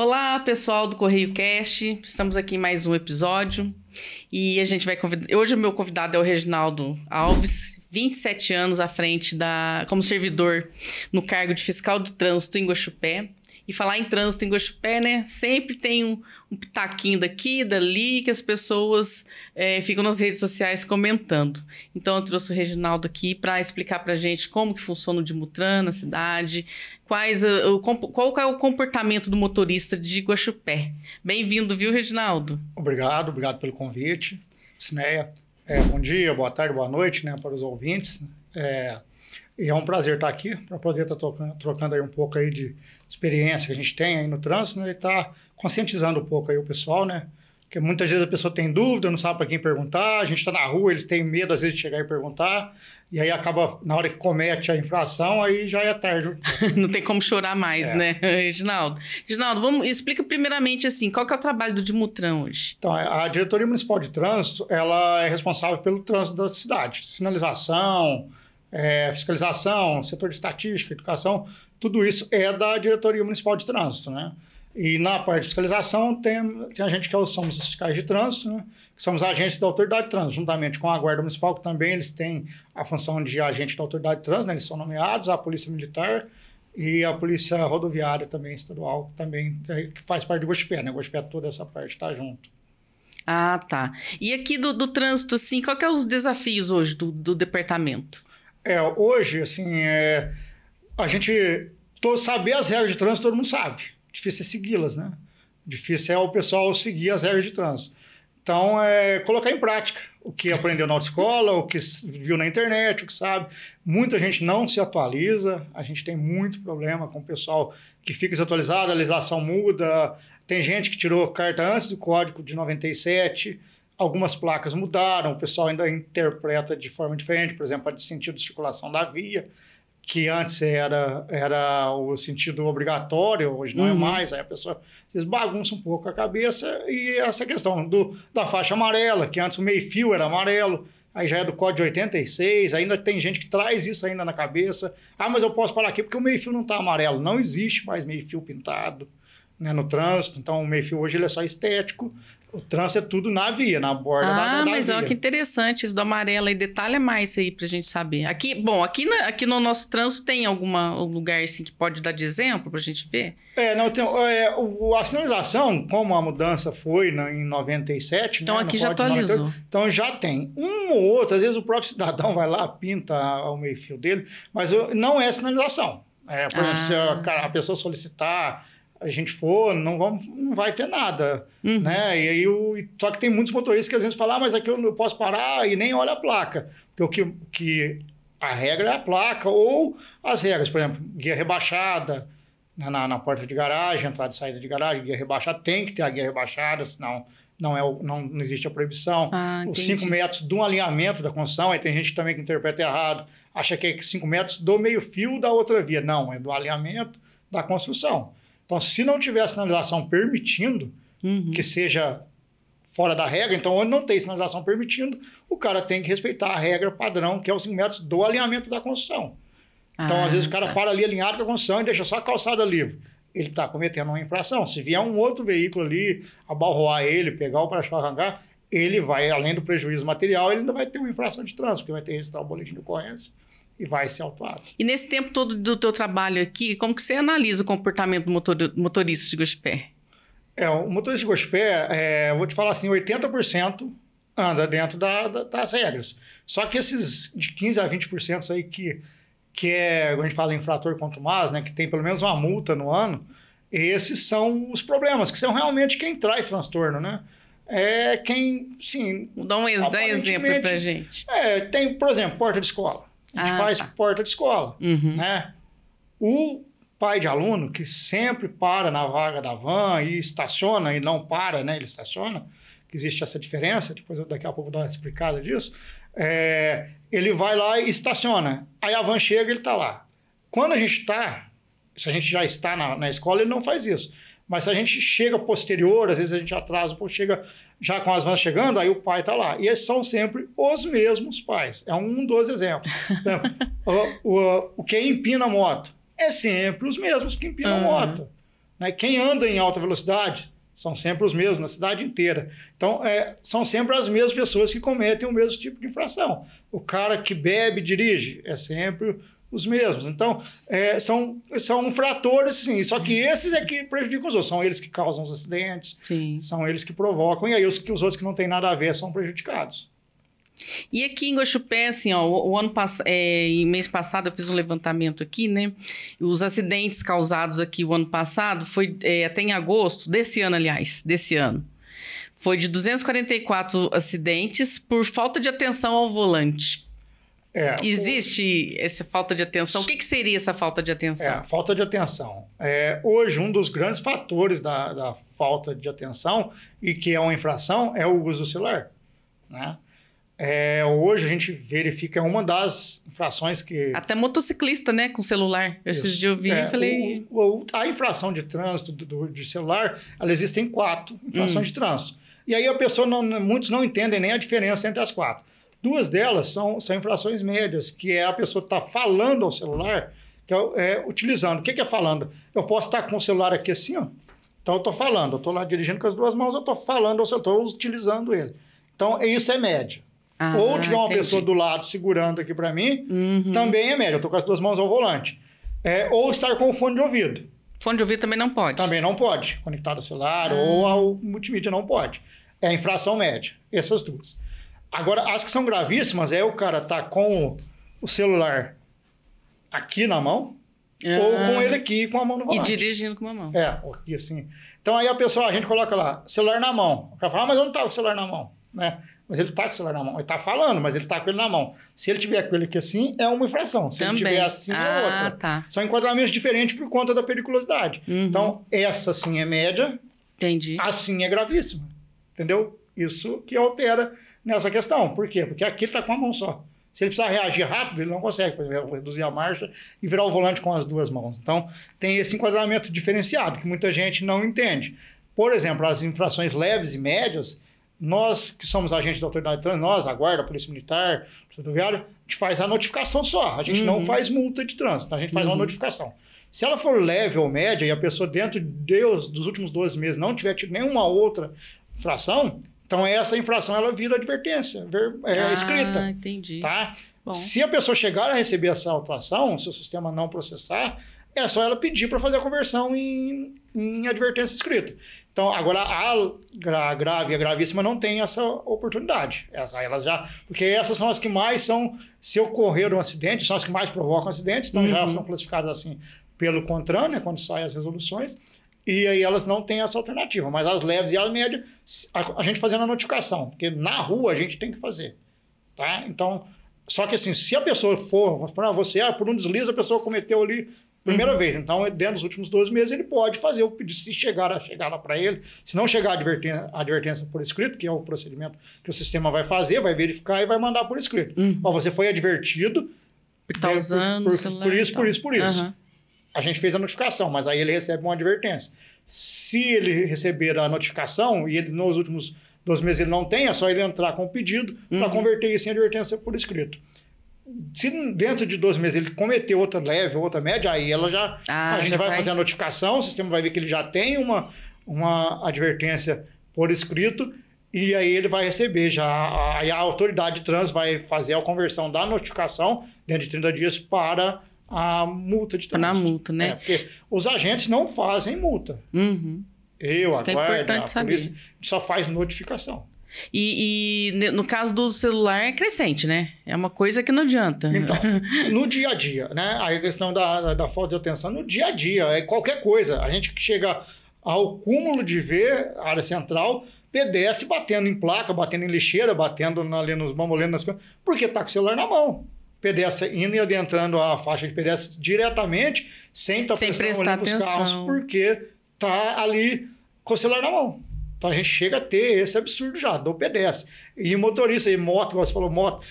Olá, pessoal do Correio Cast. Estamos aqui em mais um episódio e a gente vai convidar. Hoje o meu convidado é o Reginaldo Alves, 27 anos à frente como servidor no cargo de fiscal do trânsito em Guaxupé. E falar em trânsito em Guaxupé, né? Sempre tem um pitaquinho daqui, dali, que as pessoas ficam nas redes sociais comentando. Então, eu trouxe o Reginaldo aqui para explicar para a gente como que funciona o Dimutran na cidade, qual é o comportamento do motorista de Guaxupé. Bem-vindo, viu, Reginaldo? Obrigado pelo convite, Cineia. Bom dia, boa tarde, boa noite, né, para os ouvintes. E é um prazer estar aqui para poder estar trocando aí um pouco aí de experiência que a gente tem aí no trânsito, né, e estar conscientizando um pouco aí o pessoal, né? Porque muitas vezes a pessoa tem dúvida, não sabe para quem perguntar, a gente está na rua, eles têm medo às vezes de chegar e perguntar, e aí acaba, na hora que comete a infração, aí já é tarde. Não tem como chorar mais, né, Reginaldo? Reginaldo, explica primeiramente assim, qual que é o trabalho do Dimutran hoje? Então, a Diretoria Municipal de Trânsito, ela é responsável pelo trânsito da cidade, sinalização, fiscalização, setor de estatística, educação, tudo isso é da Diretoria Municipal de Trânsito, né? E na parte de fiscalização tem a gente que somos os fiscais de trânsito, né? Que somos agentes da Autoridade de Trânsito, juntamente com a Guarda Municipal, que também eles têm a função de agente da Autoridade de Trânsito, né? Eles são nomeados, a Polícia Militar e a Polícia Rodoviária também estadual, também que faz parte do Guaxupé, né? Guaxupé toda essa parte está junto. Ah, tá. E aqui do trânsito, assim, qual que é os desafios hoje do departamento? Hoje, assim, a gente saber as regras de trânsito, todo mundo sabe. Difícil é segui-las, né? Difícil é o pessoal seguir as regras de trânsito. Então, colocar em prática o que aprendeu na autoescola, o que viu na internet, o que sabe. Muita gente não se atualiza, a gente tem muito problema com o pessoal que fica desatualizado, a legislação muda. Tem gente que tirou carta antes do Código de 97, algumas placas mudaram, o pessoal ainda interpreta de forma diferente, por exemplo, a sentido de circulação da via, que antes era o sentido obrigatório, hoje não é mais, aí a pessoa bagunça um pouco a cabeça, e essa questão da faixa amarela, que antes o meio-fio era amarelo, aí já é do Código de 86, ainda tem gente que traz isso ainda na cabeça, mas eu posso parar aqui porque o meio-fio não está amarelo, não existe mais meio-fio pintado, né, no trânsito, então o meio-fio hoje ele é só estético, o trânsito é tudo na via, na borda da mas via. Olha que interessante isso do amarelo, e detalha mais aí pra gente saber. Aqui no nosso trânsito tem algum lugar assim que pode dar de exemplo pra gente ver? A sinalização, como a mudança foi em 97, então, né, aqui já atualizou. 98, então já tem um ou outro, às vezes o próprio cidadão vai lá, pinta o meio-fio dele, mas não é sinalização. Por exemplo, se a pessoa solicitar, a gente for, não vai ter nada, né? E aí só que tem muitos motoristas que às vezes falam, mas aqui eu não posso parar e nem olha a placa, porque a regra é a placa ou as regras, por exemplo, guia rebaixada, né, na porta de garagem, entrada e saída de garagem, guia rebaixada, tem que ter a guia rebaixada, senão não existe a proibição. Os 5 metros do alinhamento da construção, aí tem gente também que interpreta errado, acha que é 5 metros do meio-fio da outra via. Não, é do alinhamento da construção. Então, se não tiver a sinalização permitindo que seja fora da regra, então onde não tem sinalização permitindo, o cara tem que respeitar a regra padrão, que é os 5 metros do alinhamento da construção. Então, às vezes o cara para ali alinhado com a construção e deixa só a calçada livre. Ele está cometendo uma infração. Se vier um outro veículo ali, abalroar ele, pegar o para-choque, arrancar, ele vai, além do prejuízo material, ele ainda vai ter uma infração de trânsito, porque vai ter que registrar o boletim de ocorrência e vai ser autuado. E nesse tempo todo do teu trabalho aqui, como que você analisa o comportamento do motorista de Guaxupé? O motorista de Guaxupé, vou te falar assim, 80% anda dentro das regras. Só que esses de 15% a 20% aí que quando a gente fala infrator contumaz, né, que tem pelo menos uma multa no ano, esses são os problemas, que são realmente quem traz transtorno, né? Quem, sim... Dá um exemplo pra gente. Tem, por exemplo, porta de escola. A gente faz porta de escola, né? O pai de aluno que sempre para na vaga da van e estaciona e não para, né? Ele estaciona, que existe essa diferença, depois daqui a pouco eu vou dar uma explicada disso. Ele vai lá e estaciona. Aí a van chega e ele está lá. Quando se a gente já está na escola, ele não faz isso. Mas se a gente chega posterior, às vezes a gente atrasa, chega já com as vans chegando, aí o pai está lá. E esses são sempre os mesmos pais. É um dos exemplos. O que empina a moto é sempre os mesmos que empinam a moto. né? Quem anda em alta velocidade são sempre os mesmos, na cidade inteira. Então, são sempre as mesmas pessoas que cometem o mesmo tipo de infração. O cara que bebe, dirige, é sempre os mesmos. Então, são infratores, sim. Só que esses é que prejudicam os outros. São eles que causam os acidentes, Sim. São eles que provocam. E aí os outros que não têm nada a ver são prejudicados. E aqui em Guaxupé, assim, ó, mês passado eu fiz um levantamento aqui, né? Os acidentes causados aqui o ano passado foi até em agosto, desse ano. Foi de 244 acidentes por falta de atenção ao volante. Existe essa falta de atenção? O que seria essa falta de atenção? Falta de atenção. Hoje, um dos grandes fatores da falta de atenção, e que é uma infração, é o uso do celular, né? Hoje a gente verifica uma das infrações que... Até motociclista, né? Com celular. Esses dias eu vi e falei... A infração de trânsito de celular, ela existem 4 infrações de trânsito. E aí muitos não entendem nem a diferença entre as 4. 2 delas são infrações médias, que é a pessoa estar falando ao celular, que utilizando. O que é falando? Eu posso estar com o celular aqui assim, ó. Então eu estou falando, eu estou lá dirigindo com as 2 mãos, eu estou falando, eu estou utilizando ele. Então isso é média. Ou tiver uma pessoa do lado segurando aqui para mim, também é média. Eu estou com as 2 mãos ao volante. Ou estar com o fone de ouvido. Fone de ouvido também não pode? Também não pode. Conectado ao celular ou ao multimídia não pode. É a infração média. Essas 2. Agora, as que são gravíssimas o cara tá com o celular aqui na mão ou com ele aqui com a mão no volante. E dirigindo com a mão. Aqui assim. Então aí a gente coloca lá, celular na mão. O cara fala, mas eu não tá com o celular na mão, né? Mas ele tá com o celular na mão. Ele tá falando, mas ele tá com ele na mão. Se ele tiver com ele aqui assim, é uma infração. Se ele tiver assim, é outra. Tá. São enquadramentos diferentes por conta da periculosidade. Então, essa sim é média. Entendi. Assim é gravíssima. Entendeu? Isso que altera nessa questão. Por quê? Porque aqui ele tá com a mão só. Se ele precisar reagir rápido, ele não consegue, por exemplo, reduzir a marcha e virar o volante com as 2 mãos. Então, tem esse enquadramento diferenciado, que muita gente não entende. Por exemplo, as infrações leves e médias, nós que somos agentes da autoridade de trânsito, nós, a guarda, a polícia militar, rodoviária, a gente faz a notificação só. A gente não faz multa de trânsito, a gente faz uma notificação. Se ela for leve ou média e a pessoa dentro dos últimos 12 meses não tiver tido nenhuma outra infração, então essa infração ela vira advertência escrita. Entendi. Tá? Se a pessoa chegar a receber essa autuação, se o sistema não processar, é só ela pedir para fazer a conversão em advertência escrita. Então, agora a grave e a gravíssima não tem essa oportunidade. Porque essas são as que mais são, se ocorrer um acidente, são as que mais provocam acidentes, então já são classificadas assim pelo CONTRAN, né, quando saem as resoluções, e aí elas não têm essa alternativa. Mas as leves e as médias, a gente fazendo a notificação, porque na rua a gente tem que fazer. Tá? Então, só que assim, se a pessoa for, por um deslize, a pessoa cometeu ali primeira vez. Então, dentro dos últimos 12 meses, ele pode fazer o pedido, se chegar lá para ele. Se não chegar a advertência por escrito, que é o procedimento que o sistema vai fazer, vai verificar e vai mandar por escrito. Você foi advertido tá usando por isso. A gente fez a notificação, mas aí ele recebe uma advertência. Se ele receber a notificação e ele nos últimos 12 meses ele não tem, é só ele entrar com o pedido para converter isso em advertência por escrito. Se dentro de 12 meses ele cometeu outra leve, outra média, aí ela a gente vai fazer a notificação, o sistema vai ver que ele já tem uma advertência por escrito e aí ele vai receber aí a autoridade de trânsito vai fazer a conversão da notificação dentro de 30 dias para a multa de trânsito. Na multa, né? Porque os agentes não fazem multa. A guarda, a polícia, a gente só faz notificação. E no caso do celular é crescente, né? É uma coisa que não adianta. Então, no dia a dia, né? Aí a questão da falta de atenção no dia a dia, é qualquer coisa. A gente chega ao cúmulo de ver a área central, pedestre batendo em placa, batendo em lixeira, batendo ali nos bambolenos, nas coisas, porque tá com o celular na mão. Pedestre indo e adentrando a faixa de pedestre diretamente, sem estar prestar atenção. Carros, porque tá ali com o celular na mão. Então a gente chega a ter esse absurdo já, do pedestre. E motorista, e moto, como você falou, moto,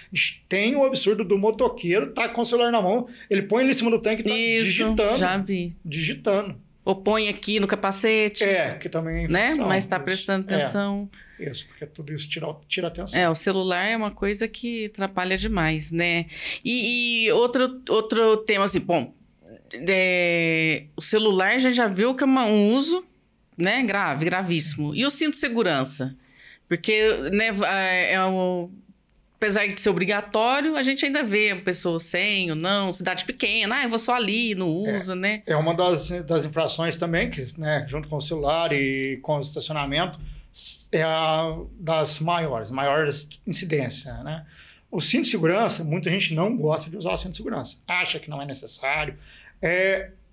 tem o absurdo do motoqueiro, tá com o celular na mão, ele põe ele em cima do tanque e tá digitando. Já vi. Digitando. Ou põe aqui no capacete. Que também é né? Mas está prestando atenção. Isso, porque tudo isso tira atenção. O celular é uma coisa que atrapalha demais, né? E outro tema, assim, bom, o celular a gente já viu que é um uso, né, gravíssimo. E o cinto de segurança? Porque, né, apesar de ser obrigatório, a gente ainda vê pessoas sem ou não, cidade pequena, eu vou só ali, não usa, né? É uma das infrações também, que, né, junto com o celular e com o estacionamento, é a das maiores incidência, né? O cinto de segurança, muita gente não gosta de usar o cinto de segurança, acha que não é necessário.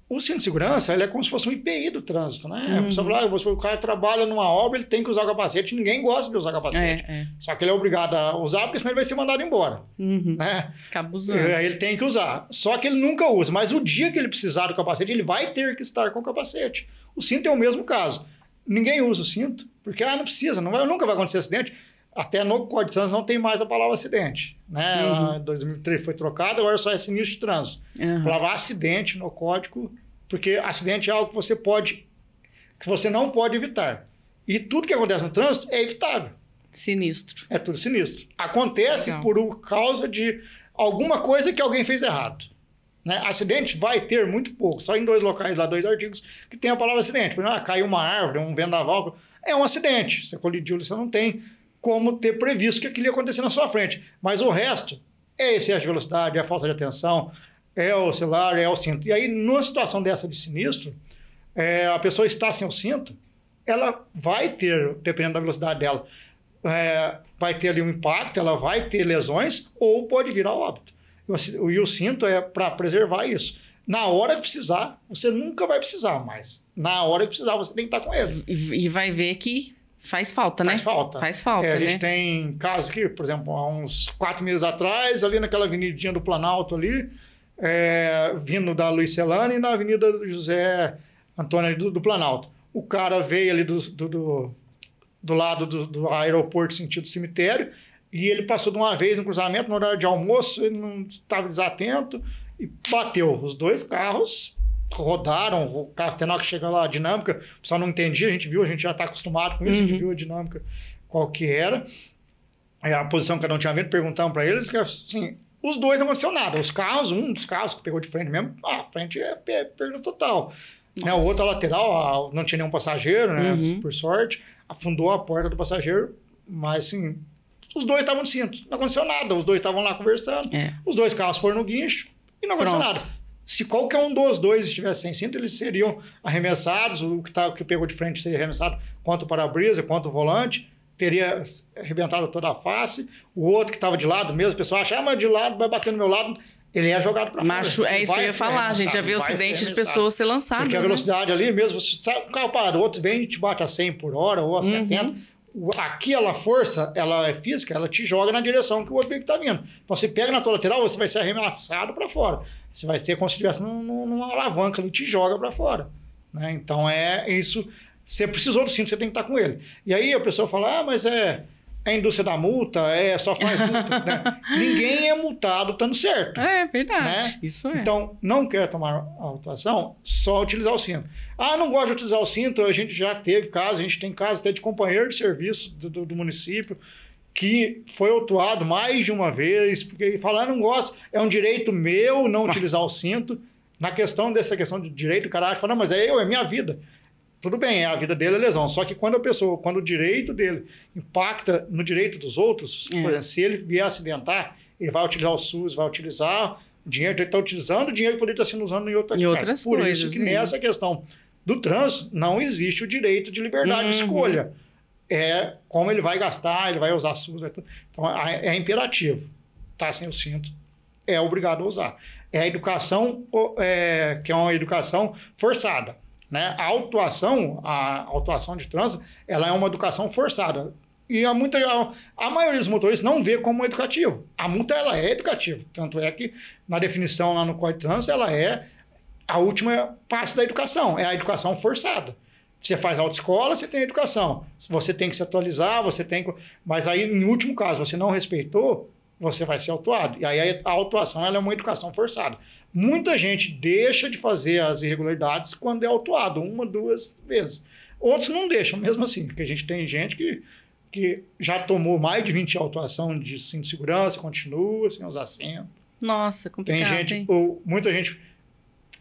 O cinto de segurança, ele é como se fosse um IPI do trânsito, né? A pessoa fala, o cara trabalha numa obra, ele tem que usar o capacete, ninguém gosta de usar capacete. Só que ele é obrigado a usar, porque senão ele vai ser mandado embora. Né? Acaba usando. Ele tem que usar. Só que ele nunca usa, mas o dia que ele precisar do capacete, ele vai ter que estar com o capacete. O cinto é o mesmo caso. Ninguém usa o cinto, porque não precisa, nunca vai acontecer acidente. Até no Código de Trânsito não tem mais a palavra acidente. Né? Em 2003 foi trocado, agora só é sinistro de trânsito. A palavra acidente no código, porque acidente é algo que você não pode evitar. E tudo que acontece no trânsito é evitável. Sinistro. É tudo sinistro. Acontece por causa de alguma coisa que alguém fez errado. Né? Acidente vai ter muito pouco. Só em 2 locais, lá 2 artigos, que tem a palavra acidente. Por exemplo, caiu uma árvore, um vendaval. É um acidente. Você colidiu, você não tem como ter previsto que aquilo ia acontecer na sua frente. Mas o resto é excesso de velocidade, é a falta de atenção, é o celular, é o cinto. E aí, numa situação dessa de sinistro, a pessoa está sem o cinto, ela vai ter, dependendo da velocidade dela, vai ter ali um impacto, ela vai ter lesões ou pode vir a óbito. E o cinto é para preservar isso. Na hora que precisar, você nunca vai precisar mais. Na hora que precisar, você tem que estar com ele. E vai ver que faz falta, né? Faz falta, A né? gente tem casos aqui, por exemplo, há uns 4 meses atrás, ali naquela avenidinha do Planalto ali, vindo da Luiz Celano e na avenida do José Antônio do Planalto. O cara veio ali do lado do aeroporto, sentido cemitério, e ele passou de uma vez no cruzamento, no horário de almoço, ele não estava desatento e bateu. Os 2 carros rodaram, o carro até na hora que chega lá, a dinâmica, o pessoal não entendia, a gente já está acostumado com isso, a gente viu a dinâmica qual que era, a posição que cada um tinha vindo, perguntamos para eles, que assim, os 2 não aconteceu nada, um dos carros que pegou de frente mesmo, a frente é perda total. Né? O outro, a lateral, não tinha nenhum passageiro, né? Por sorte, afundou a porta do passageiro, mas assim, os 2 estavam no cinto, não aconteceu nada, os 2 estavam lá conversando, os 2 carros foram no guincho e não aconteceu nada. Se qualquer um dos 2 estivesse sem cinto, eles seriam arremessados, o que pegou de frente seria arremessado quanto o para-brisa, quanto o volante, teria arrebentado toda a face, o outro que estava de lado mesmo, o pessoal acha, mas de lado, vai bater no meu lado, ele é jogado para fora. É isso que eu ia falar, a gente já viu acidentes de pessoas ser lançadas. Porque a velocidade ali mesmo, você está com o carro parado, o outro vem e te bate a 100 por hora ou a 70, aquela força, ela é física, ela te joga na direção que o outro veículo está vindo. Então, você pega na tua lateral, você vai ser arremessado para fora. Você vai ser como se estivesse numa alavanca, ele te joga para fora. Né? Então, é isso. Você precisou do cinto, você tem que estar com ele. E aí a pessoa fala, mas é a indústria da multa, só faz multa. Né? Ninguém é multado estando certo. É verdade, né? Isso é. Então, não quer tomar autuação, só utilizar o cinto. Não gosto de utilizar o cinto, a gente já teve casos, a gente tem casos até de companheiro de serviço do município que foi autuado mais de uma vez, porque falar não gosto, é um direito meu não utilizar o cinto. Dessa questão de direito, o cara acha, fala, não, mas é minha vida. Tudo bem, é a vida dele, é lesão. Só que quando o direito dele impacta no direito dos outros, por exemplo, se ele vier acidentar, ele vai utilizar o SUS, vai utilizar o dinheiro, ele está utilizando o dinheiro que poderia estar sendo usado em outras coisas. Por isso que nessa questão do trânsito não existe o direito de liberdade de escolha. É como ele vai gastar, ele vai usar SUS. Então, é imperativo. Está sem o cinto, é obrigado a usar. É a educação, que é uma educação forçada. Né? A autuação de trânsito, ela é uma educação forçada. E a maioria dos motoristas não vê como educativo. A multa, ela é educativa. Tanto é que, na definição lá no Código de Trânsito, ela é a última parte da educação. É a educação forçada. Você faz autoescola, você tem educação. Você tem que se atualizar, mas aí, em último caso, você não respeitou, você vai ser autuado. E aí a autuação, ela é uma educação forçada. Muita gente deixa de fazer as irregularidades quando é autuado, 1, 2 vezes. Outros não deixam, mesmo assim, porque a gente tem gente que já tomou mais de 20 autuação de cinto de segurança, continua sem usar cinto. Nossa, complicado, Tem gente, muita gente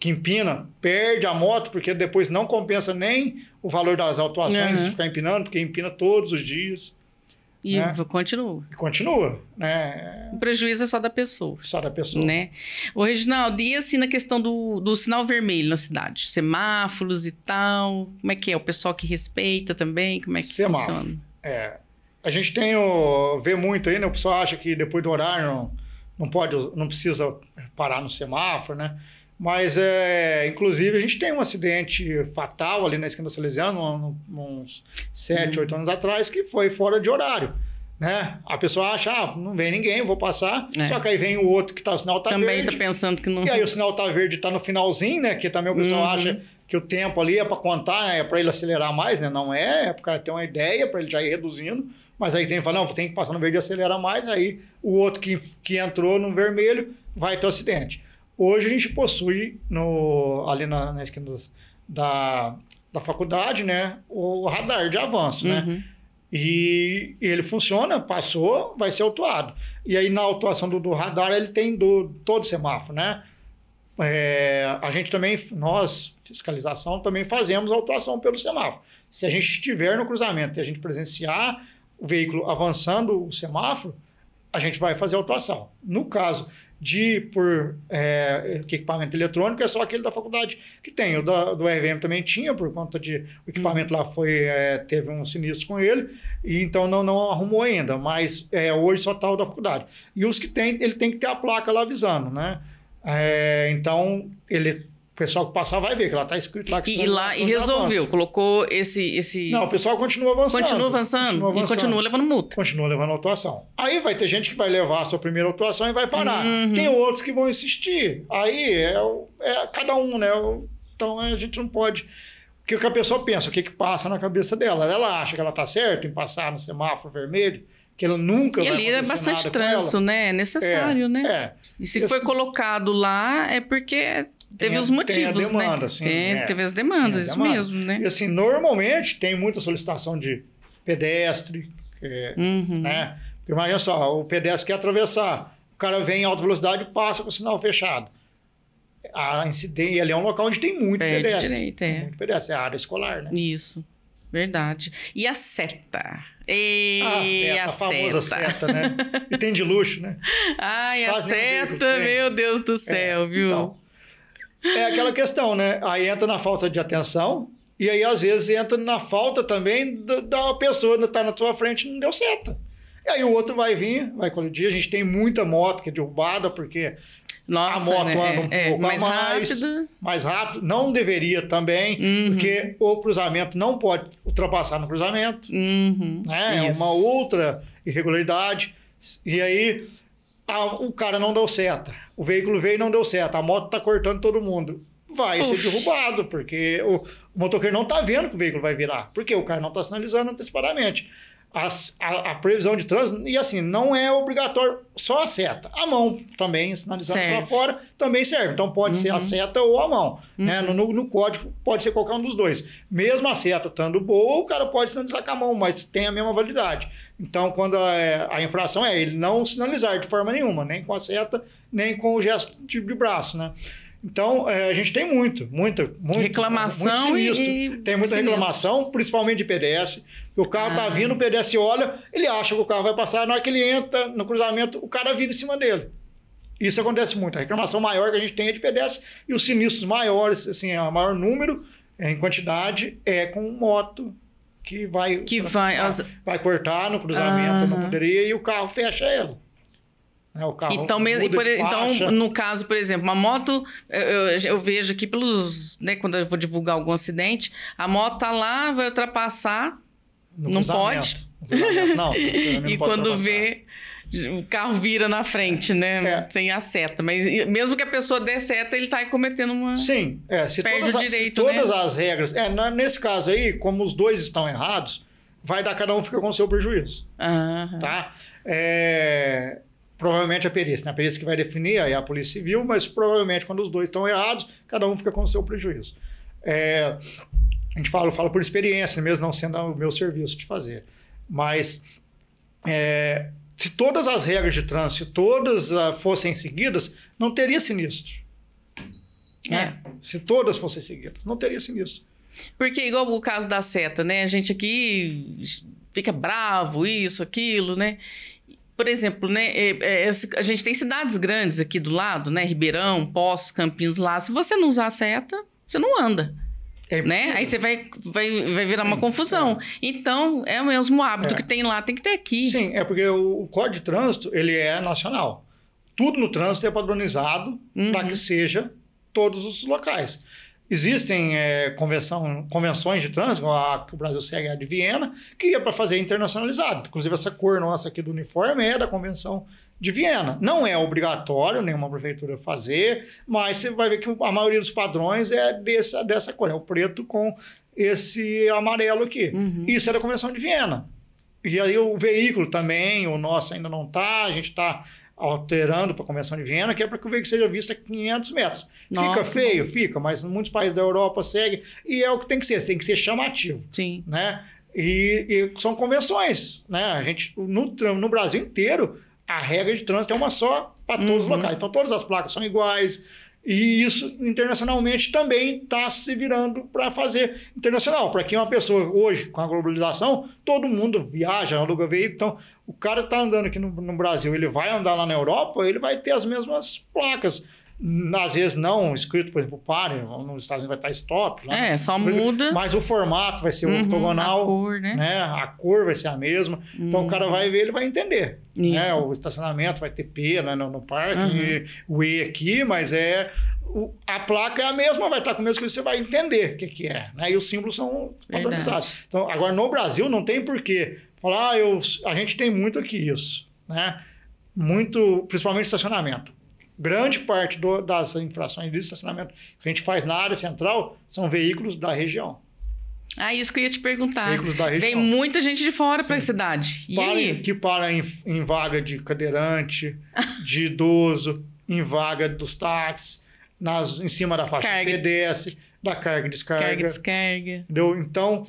que empina, perde a moto, porque depois não compensa nem o valor das autuações de ficar empinando, porque empina todos os dias. E né? continua. E continua, né? O prejuízo é só da pessoa. Só da pessoa. Né? Ô, Reginaldo, e assim na questão do sinal vermelho na cidade? Semáforos e tal, como é que é? O pessoal que respeita também, como é que funciona? A gente vê muito aí, né? O pessoal acha que depois do horário não precisa parar no semáforo, né? Mas, inclusive, a gente tem um acidente fatal ali na esquina da Salesiana, uns 7, 8 anos atrás, que foi fora de horário, né? A pessoa acha, não vem ninguém, vou passar. Só que aí vem o outro que o sinal tá verde. Também tá pensando que não... E aí o sinal tá verde, tá no finalzinho, né? Que também o pessoal acha que o tempo ali é para contar, é para ele acelerar mais, né? Não é para o cara ter uma ideia, para ele já ir reduzindo. Mas aí tem que falar, não, tem que passar no verde e acelerar mais. Aí o outro que entrou no vermelho vai ter um acidente. Hoje a gente possui ali na esquina da faculdade, né, o radar de avanço, né? E ele funciona, passou, vai ser autuado. E aí na autuação do radar ele tem todo o semáforo, né? A gente também, nós, fiscalização, também fazemos autuação pelo semáforo. Se a gente estiver no cruzamento e a gente presenciar o veículo avançando o semáforo, a gente vai fazer autuação. No caso por equipamento eletrônico, é só aquele da faculdade que tem. O do RVM também tinha, por conta de... O equipamento lá teve um sinistro com ele, e então não arrumou ainda, mas hoje só está o da faculdade. E os que tem, ele tem que ter a placa lá avisando, né? Então, o pessoal que passar vai ver que lá está escrito lá que e resolveu, colocou esse... Não, o pessoal continua avançando. Continua avançando e continua levando multa. Continua levando autuação. Aí vai ter gente que vai levar a sua primeira autuação e vai parar. Tem outros que vão insistir. Aí cada um, né? Então a gente não pode... Porque o que a pessoa pensa, o que passa na cabeça dela? Ela acha que ela está certa em passar no semáforo vermelho, que ela nunca vai acontecer nada com ela. E ali é bastante trânsito, né? É necessário, né? E se foi colocado lá, é porque... Teve os motivos, tem a demanda, né? Assim, teve as demandas, isso mesmo, né? E assim, normalmente tem muita solicitação de pedestre, né? Porque imagina só, o pedestre quer atravessar, o cara vem em alta velocidade e passa com o sinal fechado. E ali é um local onde tem muito pedestre. Direito, muito pedestre, é a área escolar, né? Isso, verdade. E a seta? A famosa seta, né? E tem de luxo, né? Ai, a seta, meu Deus do céu, viu? Então, é aquela questão, né? Aí entra na falta de atenção e aí, às vezes, entra na falta também da pessoa que está na tua frente e não deu seta. E aí o outro vai vir, vai colidir. A gente tem muita moto que é derrubada porque a moto anda um pouco mais rápido. Não deveria também, porque o cruzamento não pode ultrapassar no cruzamento. Né? É uma outra irregularidade. E aí o cara não deu seta. O veículo veio e não deu certo. A moto está cortando todo mundo. Vai ser derrubado, porque o motoqueiro não está vendo que o veículo vai virar. Porque o cara não está sinalizando antecipadamente. A previsão de trânsito, e assim, não é obrigatório só a seta. A mão também, sinalizando para fora, também serve. Então pode ser a seta ou a mão. Né? No código pode ser qualquer um dos dois. Mesmo a seta estando boa, o cara pode sinalizar com a mão, mas tem a mesma validade. Então, quando a infração ele não sinalizar de forma nenhuma, nem com a seta, nem com o gesto de braço, né? Então, a gente tem muita reclamação muito sinistro. Tem muita reclamação, principalmente de pedestre. O carro está vindo, o pedestre olha, ele acha que o carro vai passar, na hora que ele entra no cruzamento, o cara vira em cima dele. Isso acontece muito. A reclamação maior que a gente tem é de pedestre e os sinistros maiores, assim, o maior número em quantidade é com moto que vai cortar no cruzamento, não poderia, e o carro fecha ela. O carro então, no caso, por exemplo, uma moto, eu vejo aqui pelos, né, quando eu vou divulgar algum acidente, a moto tá lá, vai ultrapassar, não pode. Não, e quando vê, o carro vira na frente, né, sem a seta. Mas mesmo que a pessoa dê seta, ele tá aí cometendo uma... Sim, perde o direito, todas as regras... nesse caso aí, como os dois estão errados, vai dar, cada um fica com o seu prejuízo. Tá? Provavelmente a perícia, né? A perícia que vai definir aí a Polícia Civil, mas provavelmente quando os dois estão errados, cada um fica com o seu prejuízo. A gente fala por experiência, mesmo não sendo o meu serviço de fazer. Mas se todas as regras de trânsito, se todas fossem seguidas, não teria sinistro. Né? Se todas fossem seguidas, não teria sinistro. Porque igual o caso da seta, né? A gente aqui fica bravo, isso, aquilo, né? Por exemplo, né? A gente tem cidades grandes aqui do lado, né? Ribeirão, Poços, Campinas lá. Se você não usar a seta, você não anda. Né? Aí você vai virar uma confusão. Então, é o mesmo hábito que tem lá, tem que ter aqui. Sim, é porque o Código de Trânsito, ele é nacional. Tudo no trânsito é padronizado para que seja todos os locais. Existem convenções de trânsito, que o Brasil segue a de Viena, que é para fazer internacionalizado. Inclusive, essa cor nossa aqui do uniforme é da Convenção de Viena. Não é obrigatório nenhuma prefeitura fazer, mas você vai ver que a maioria dos padrões é dessa cor. É o preto com esse amarelo aqui. Isso é da Convenção de Viena. E aí o veículo também, o nosso ainda não está, a gente está alterando para a Convenção de Viena, que é para que o veículo seja visto a 500 metros. Fica feio? Fica, mas muitos países da Europa seguem, e é o que tem que ser chamativo. Sim. Né? E são convenções. Né? A gente, no Brasil inteiro, a regra de trânsito é uma só para todos os locais. Então, todas as placas são iguais. E isso, internacionalmente, também está se virando para fazer internacional. Para que uma pessoa, hoje, com a globalização, todo mundo viaja, aluga veículo. Então, o cara está andando aqui no Brasil, ele vai andar lá na Europa, ele vai ter as mesmas placas. Às vezes não escrito, por exemplo, pare, nos Estados Unidos vai estar stop. Lá, só muda. Mas o formato vai ser ortogonal. A cor, né? A cor vai ser a mesma. Então o cara vai ver, ele vai entender. Né? O estacionamento vai ter P, né, no parque, e o E aqui, mas a placa é a mesma, vai estar com o mesmo que você vai entender o que é. Né? E os símbolos são padronizados. Então, agora, no Brasil, não tem porquê falar, a gente tem muito aqui isso. Né? Muito, principalmente estacionamento. Grande parte das infrações de estacionamento que a gente faz na área central são veículos da região. Isso que eu ia te perguntar. Veículos da região. Vem muita gente de fora para a cidade. E aí? Que para em vaga de cadeirante, de idoso, em vaga dos táxis, em cima da faixa de pedestre, da carga e descarga. Carga e descarga. Entendeu? Então,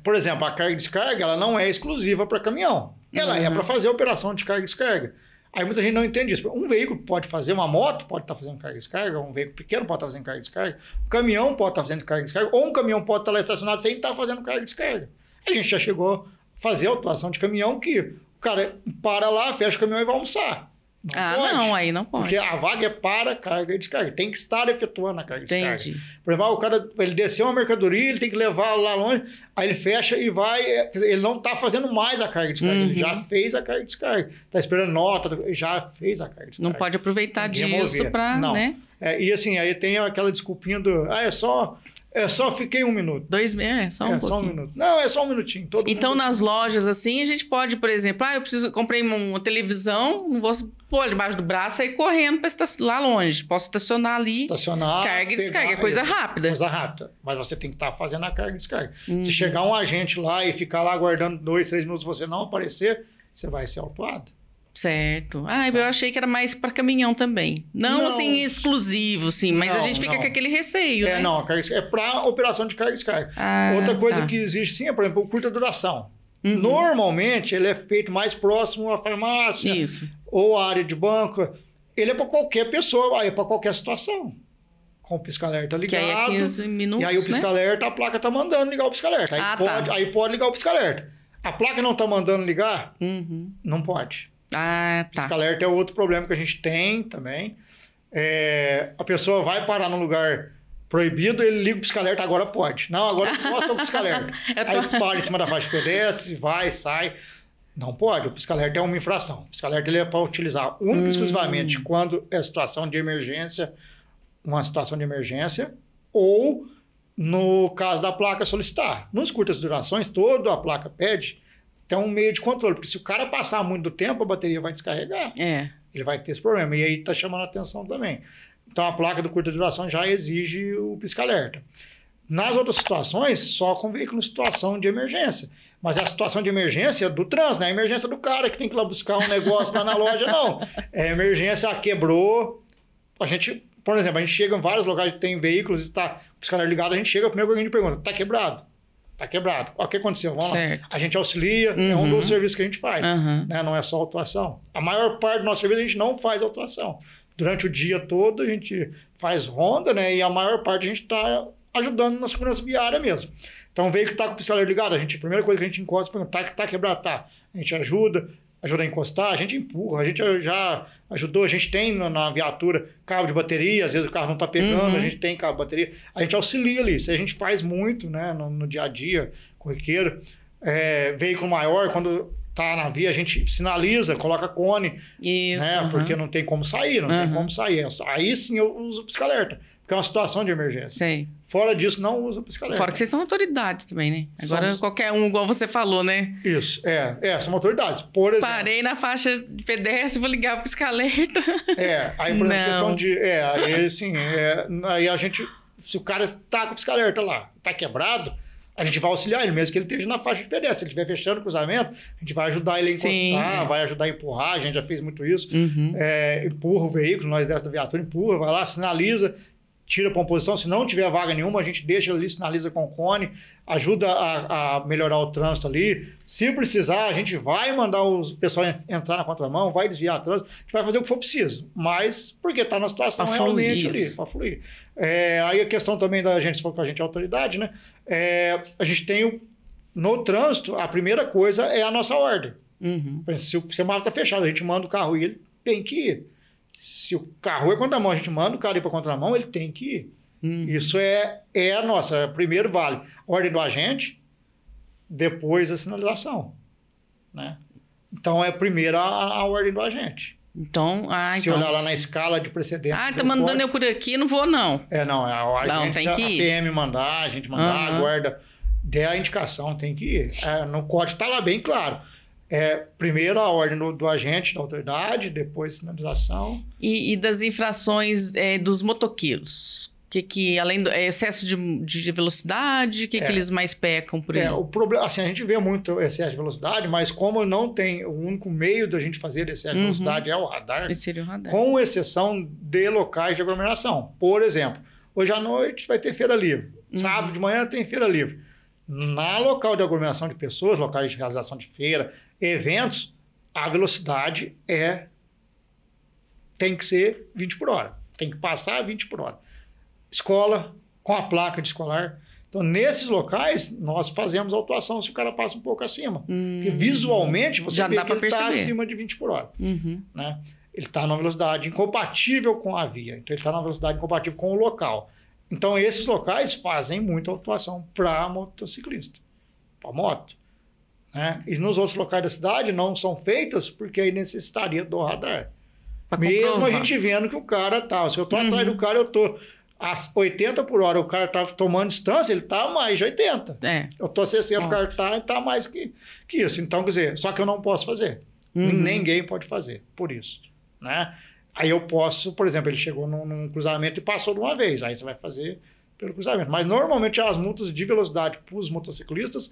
por exemplo, a carga e descarga ela não é exclusiva para caminhão. Ela é para fazer a operação de carga e descarga. Aí muita gente não entende isso. Um veículo pode fazer, uma moto pode estar fazendo carga e descarga, um veículo pequeno pode estar fazendo carga e descarga, um caminhão pode estar fazendo carga e descarga, ou um caminhão pode estar lá estacionado sem estar fazendo carga e descarga. A gente já chegou a fazer a autuação de caminhão que o cara para lá, fecha o caminhão e vai almoçar. Não, aí não pode. Porque a vaga é para carga e descarga. Tem que estar efetuando a carga e descarga. Entendi. Por exemplo, o cara, ele desceu uma mercadoria, ele tem que levar lá longe, aí ele fecha e vai... Quer dizer, ele não está fazendo mais a carga e descarga. Ele já fez a carga e descarga. Está esperando nota, já fez a carga e descarga. Não pode aproveitar disso para... Né? E assim, aí tem aquela desculpinha do... só fiquei 1 minuto. 2 minutos, só um pouquinho. Só 1 minuto. Não, é só 1 minutinho. Então, nas lojas, assim, a gente pode, por exemplo, comprei uma televisão, não vou pôr debaixo do braço e ir correndo para lá longe. Posso estacionar ali. Carga e descarga, é coisa rápida. Coisa rápida. Mas você tem que estar fazendo a carga e descarga. Se chegar um agente lá e ficar lá aguardando 2, 3 minutos e você não aparecer, você vai ser autuado. Certo. Eu achei que era mais para caminhão também. Não, assim, exclusivo, sim. Mas a gente fica com aquele receio, né? Não, a carga é para operação de carga e descarga. Outra coisa que existe, sim, é, por exemplo, curta duração. Normalmente, ele é feito mais próximo à farmácia ou à área de banco. Ele é para qualquer pessoa, é para qualquer situação. Com o pisca-alerta ligado. Que aí é 15 minutos, e aí o pisca-alerta, a placa está mandando ligar o pisca-alerta. Aí pode ligar o pisca-alerta. A placa não está mandando ligar? Não pode. Pisca-alerta é outro problema que a gente tem também. A pessoa vai parar num lugar proibido, ele liga o pisca-alerta, agora pode. Não, agora mostra o pisca-alerta. Aí para em cima da faixa de pedestre, vai, sai. Não pode, o pisca-alerta é uma infração. O pisca-alerta ele é para utilizar única e exclusivamente quando é situação de emergência, uma situação de emergência, ou no caso da placa solicitar. Nos curtas durações, toda a placa pede tem um meio de controle, porque se o cara passar muito do tempo, a bateria vai descarregar. Ele vai ter esse problema. E aí está chamando a atenção também. Então, a placa de curta duração já exige o pisca-alerta. Nas outras situações, só com veículo em situação de emergência. Mas a situação de emergência do trânsito, não é a emergência do cara que tem que ir lá buscar um negócio lá na loja, não. É emergência, quebrou. Por exemplo, a gente chega em vários locais que tem veículos e está o pisca-alerta ligado, a gente chega, a primeira coisa que a gente pergunta, está quebrado? Está quebrado. O que aconteceu? Vamos lá. A gente auxilia, é um dos serviços que a gente faz. Né? Não é só autuação. A maior parte do nosso serviço a gente não faz autuação. durante o dia todo a gente faz ronda, né? E a maior parte a gente está ajudando na segurança viária mesmo. Então, o veículo está com o pisca-alerta ligado, a primeira coisa que a gente encosta, pergunta, tá quebrado? Tá. A gente ajuda a encostar, a gente empurra, a gente já ajudou, a gente tem na viatura cabo de bateria, às vezes o carro não está pegando, a gente tem cabo de bateria, a gente auxilia ali, isso a gente faz muito, né, no dia a dia, corriqueiro. Veículo maior, quando tá na via, a gente sinaliza, coloca cone, isso, né, porque não tem como sair, tem como sair. Aí sim eu uso o pisca-alerta, porque é uma situação de emergência. Sei. Fora disso, não usa pisca-alerta. Fora que vocês são autoridades também, né? Agora qualquer um, igual você falou, né? Isso, são autoridades. Por exemplo... Parei na faixa de pedestre, vou ligar o pisca-alerta. Aí por exemplo, questão de... aí assim, aí a gente... Se o cara tá com o pisca-alerta lá, tá quebrado, a gente vai auxiliar ele, mesmo que ele esteja na faixa de pedestre. Se ele estiver fechando o cruzamento, a gente vai ajudar ele a encostar, vai ajudar a empurrar, a gente já fez muito isso. Empurra o veículo, nós dessa viatura, empurra, vai lá, sinaliza, tira para uma posição, se não tiver vaga nenhuma, a gente deixa ali, sinaliza com o cone, ajuda a melhorar o trânsito ali. Se precisar, a gente vai mandar o pessoal entrar na contramão, vai desviar o trânsito, a gente vai fazer o que for preciso, mas porque está na situação realmente ali, para fluir. Aí a questão também da gente, se for que a gente é autoridade, né? A gente tem, no trânsito, a primeira coisa é a nossa ordem. Se o semáforo está fechado, a gente manda o carro e ele tem que ir. Se o carro é contramão, a gente manda o cara ir para contramão, ele tem que ir. Isso é a nossa, primeiro vale. Ordem do agente, depois a sinalização. Né? Então, primeiro a ordem do agente. Então, Se olhar lá na escala de precedência... tá mandando eu por aqui, não vou não. A agente, tem que ir. A PM mandar, a gente mandar, a guarda der a indicação, tem que ir. No código está lá bem claro. Primeiro a ordem do agente, da autoridade, depois sinalização. E das infrações dos motoqueiros? Que além do excesso de velocidade, que eles mais pecam por aí? O problema, assim, a gente vê muito excesso de velocidade, mas como não tem, o único meio da gente fazer excesso de velocidade é o radar, Esse seria o radar, com exceção de locais de aglomeração. Por exemplo, hoje à noite vai ter feira livre, sábado de manhã tem feira livre. Na local de aglomeração de pessoas, locais de realização de feira, eventos, a velocidade tem que ser 20 por hora. Tem que passar 20 por hora. Escola, com a placa de escolar. Então, nesses locais, nós fazemos autuação se o cara passa um pouco acima. Porque visualmente, você vê que ele está acima de 20 por hora. Né? Ele está numa velocidade incompatível com a via. Então, ele está numa velocidade incompatível com o local. Então, esses locais fazem muita autuação para motociclista, para moto. Né? E nos outros locais da cidade não são feitas porque aí necessitaria do radar. Mesmo a gente vendo que o cara está... Se eu estou atrás do cara, eu estou a 80 por hora, o cara está tomando distância, ele está a mais de 80. Eu estou a 60, o cara está mais que isso. Então, quer dizer, só que eu não posso fazer. Ninguém pode fazer, por isso. Né? Aí eu posso, por exemplo, ele chegou num cruzamento e passou de uma vez. Aí você vai fazer pelo cruzamento. Mas normalmente as multas de velocidade para os motociclistas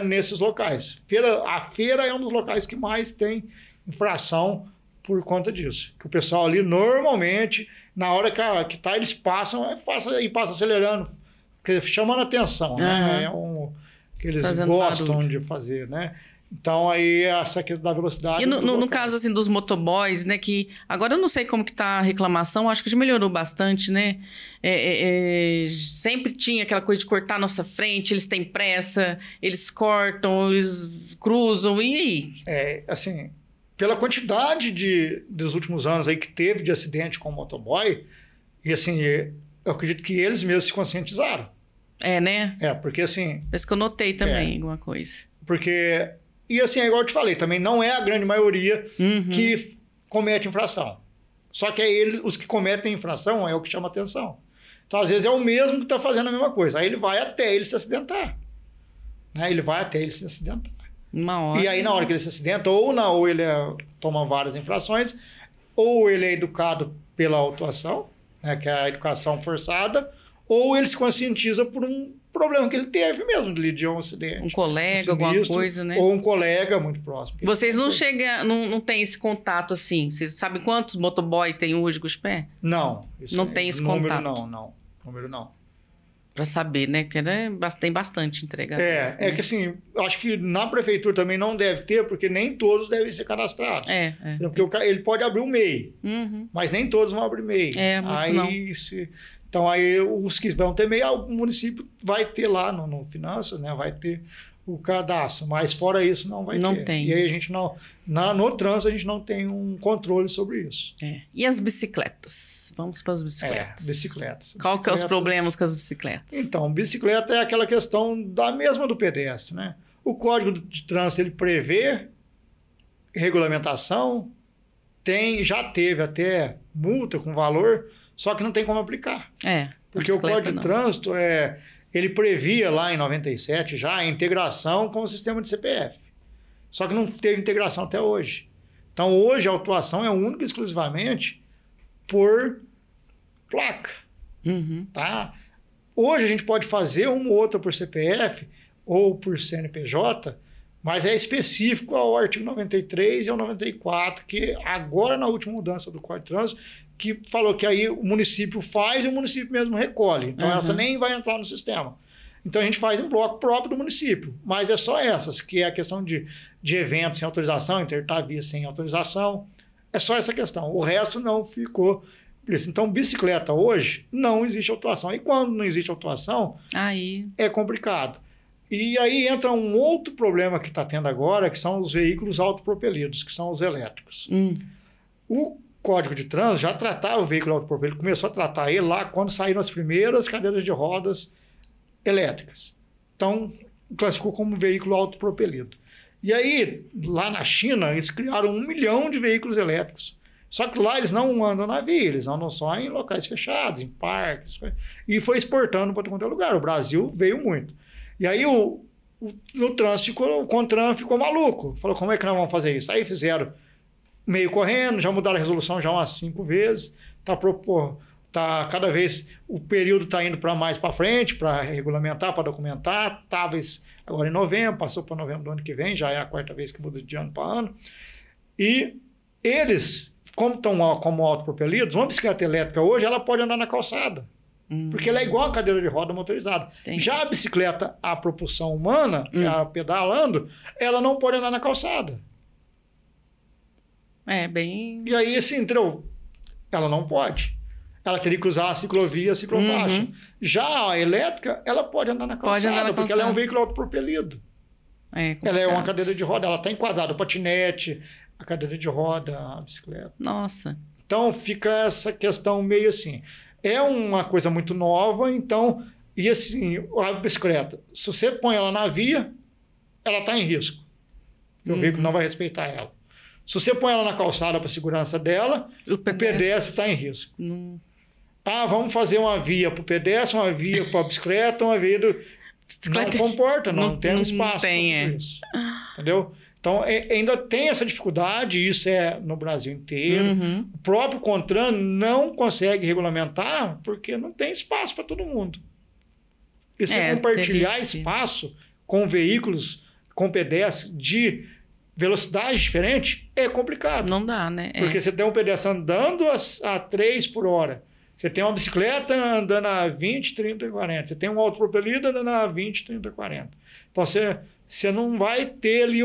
nesses locais. A feira é um dos locais que mais tem infração por conta disso. Que o pessoal ali normalmente, na hora que tá, eles passam e passa acelerando, chamando a atenção. Né? Que eles gostam de fazer, né? Então, aí, essa questão da velocidade... E no caso, assim, dos motoboys, né, que... Agora, eu não sei como que tá a reclamação, acho que já melhorou bastante, né? Sempre tinha aquela coisa de cortar a nossa frente, eles têm pressa, eles cortam, eles cruzam, e aí? Assim, pela quantidade dos últimos anos aí que teve de acidente com motoboy, e assim, eu acredito que eles mesmos se conscientizaram. Né? Porque assim... Parece que eu notei também alguma coisa. Porque... E assim, igual eu te falei, também não é a grande maioria que comete infração. Só que os que cometem infração é o que chama atenção. Então, às vezes, é o mesmo que está fazendo a mesma coisa. Aí ele vai até ele se acidentar. Né? Ele vai até ele se acidentar. E aí, na hora que ele se acidenta, ou ele toma várias infrações, ou ele é educado pela autuação, né, que é a educação forçada, ou ele se conscientiza por um problema que ele teve mesmo, de um acidente. Um colega, alguma coisa, né? Ou um colega muito próximo. Vocês não têm esse contato assim? Vocês sabem quantos motoboy tem hoje com os pés? Não. Não tem esse contato? Número não. Para saber, né? Porque tem bastante entregador. É que assim, acho que na prefeitura também não deve ter, porque nem todos devem ser cadastrados. Porque ele pode abrir o MEI, mas nem todos vão abrir MEI. Muitos não. Então, aí os que vão ter MEI, o município vai ter lá no Finanças, né? Vai ter o cadastro, mas fora isso não vai ter. Não tem. E aí a gente não... no trânsito a gente não tem um controle sobre isso. E as bicicletas? Vamos para as bicicletas. Bicicletas. Qual que é os problemas com as bicicletas? Então, bicicleta é aquela questão da mesma do pedestre, né? O Código de Trânsito, ele prevê regulamentação, já teve até multa com valor, só que não tem como aplicar. Porque o Código de Trânsito ele previa lá em 97 já a integração com o sistema de CPF. Só que não teve integração até hoje. Então, hoje a autuação é única e exclusivamente por placa. Tá? Hoje a gente pode fazer uma ou outra por CPF ou por CNPJ, mas é específico ao artigo 93 e ao 94, que agora na última mudança do Código de Trânsito, que falou que aí o município faz e o município mesmo recolhe. Então, essa nem vai entrar no sistema. Então, a gente faz em bloco próprio do município. Mas é só essas, que é a questão de eventos sem autorização, interditar via sem autorização. É só essa questão. O resto não ficou. Então, bicicleta hoje não existe autuação. E quando não existe autuação, é complicado. E aí entra um outro problema que está tendo agora, que são os veículos autopropelidos, que são os elétricos. O Código de Trânsito já tratava o veículo autopropelido, começou a tratar ele lá quando saíram as primeiras cadeiras de rodas elétricas. Então, classificou como veículo autopropelido. E aí, lá na China, eles criaram 1 milhão de veículos elétricos. Só que lá eles não andam na via, eles andam só em locais fechados, em parques, e foi exportando para todo quanto é lugar. O Brasil veio muito. E aí no trânsito, o CONTRAN ficou maluco. Falou, como é que nós vamos fazer isso? Aí fizeram meio correndo, já mudaram a resolução já umas 5 vezes. Cada vez o período está indo para mais para frente, para regulamentar, para documentar. Estava agora em novembro, passou para novembro do ano que vem, já é a 4ª vez que muda de ano para ano. E eles, como estão como autopropelidos, uma bicicleta elétrica hoje, ela pode andar na calçada. Porque ela é igual a cadeira de roda motorizada. Já a bicicleta, a propulsão humana, pedalando, ela não pode andar na calçada. E aí, assim, entendeu? Ela não pode. Ela teria que usar a ciclovia, a ciclofaixa. Já a elétrica, ela pode andar na calçada, porque ela é um veículo autopropelido. Ela é uma cadeira de roda, ela está enquadrada. O patinete, a cadeira de roda, a bicicleta. Nossa. Então, fica essa questão meio assim. É uma coisa muito nova, então... E assim, a bicicleta, se você põe ela na via, ela está em risco. O veículo não vai respeitar ela. Se você põe ela na calçada para a segurança dela, o pedestre está em risco. Vamos fazer uma via para o pedestre, uma via para a bicicleta, uma via... Não comporta, não tem espaço para isso. Entendeu? Então, ainda tem essa dificuldade, isso é no Brasil inteiro. O próprio CONTRAN não consegue regulamentar porque não tem espaço para todo mundo. E se compartilhar espaço com veículos, com pedestres de velocidade diferente, é complicado. Não dá, né? Porque você tem um pedestre andando a 3 por hora. Você tem uma bicicleta andando a 20, 30 e 40. Você tem um autopropelido andando a 20, 30 e 40. Então, você não vai ter ali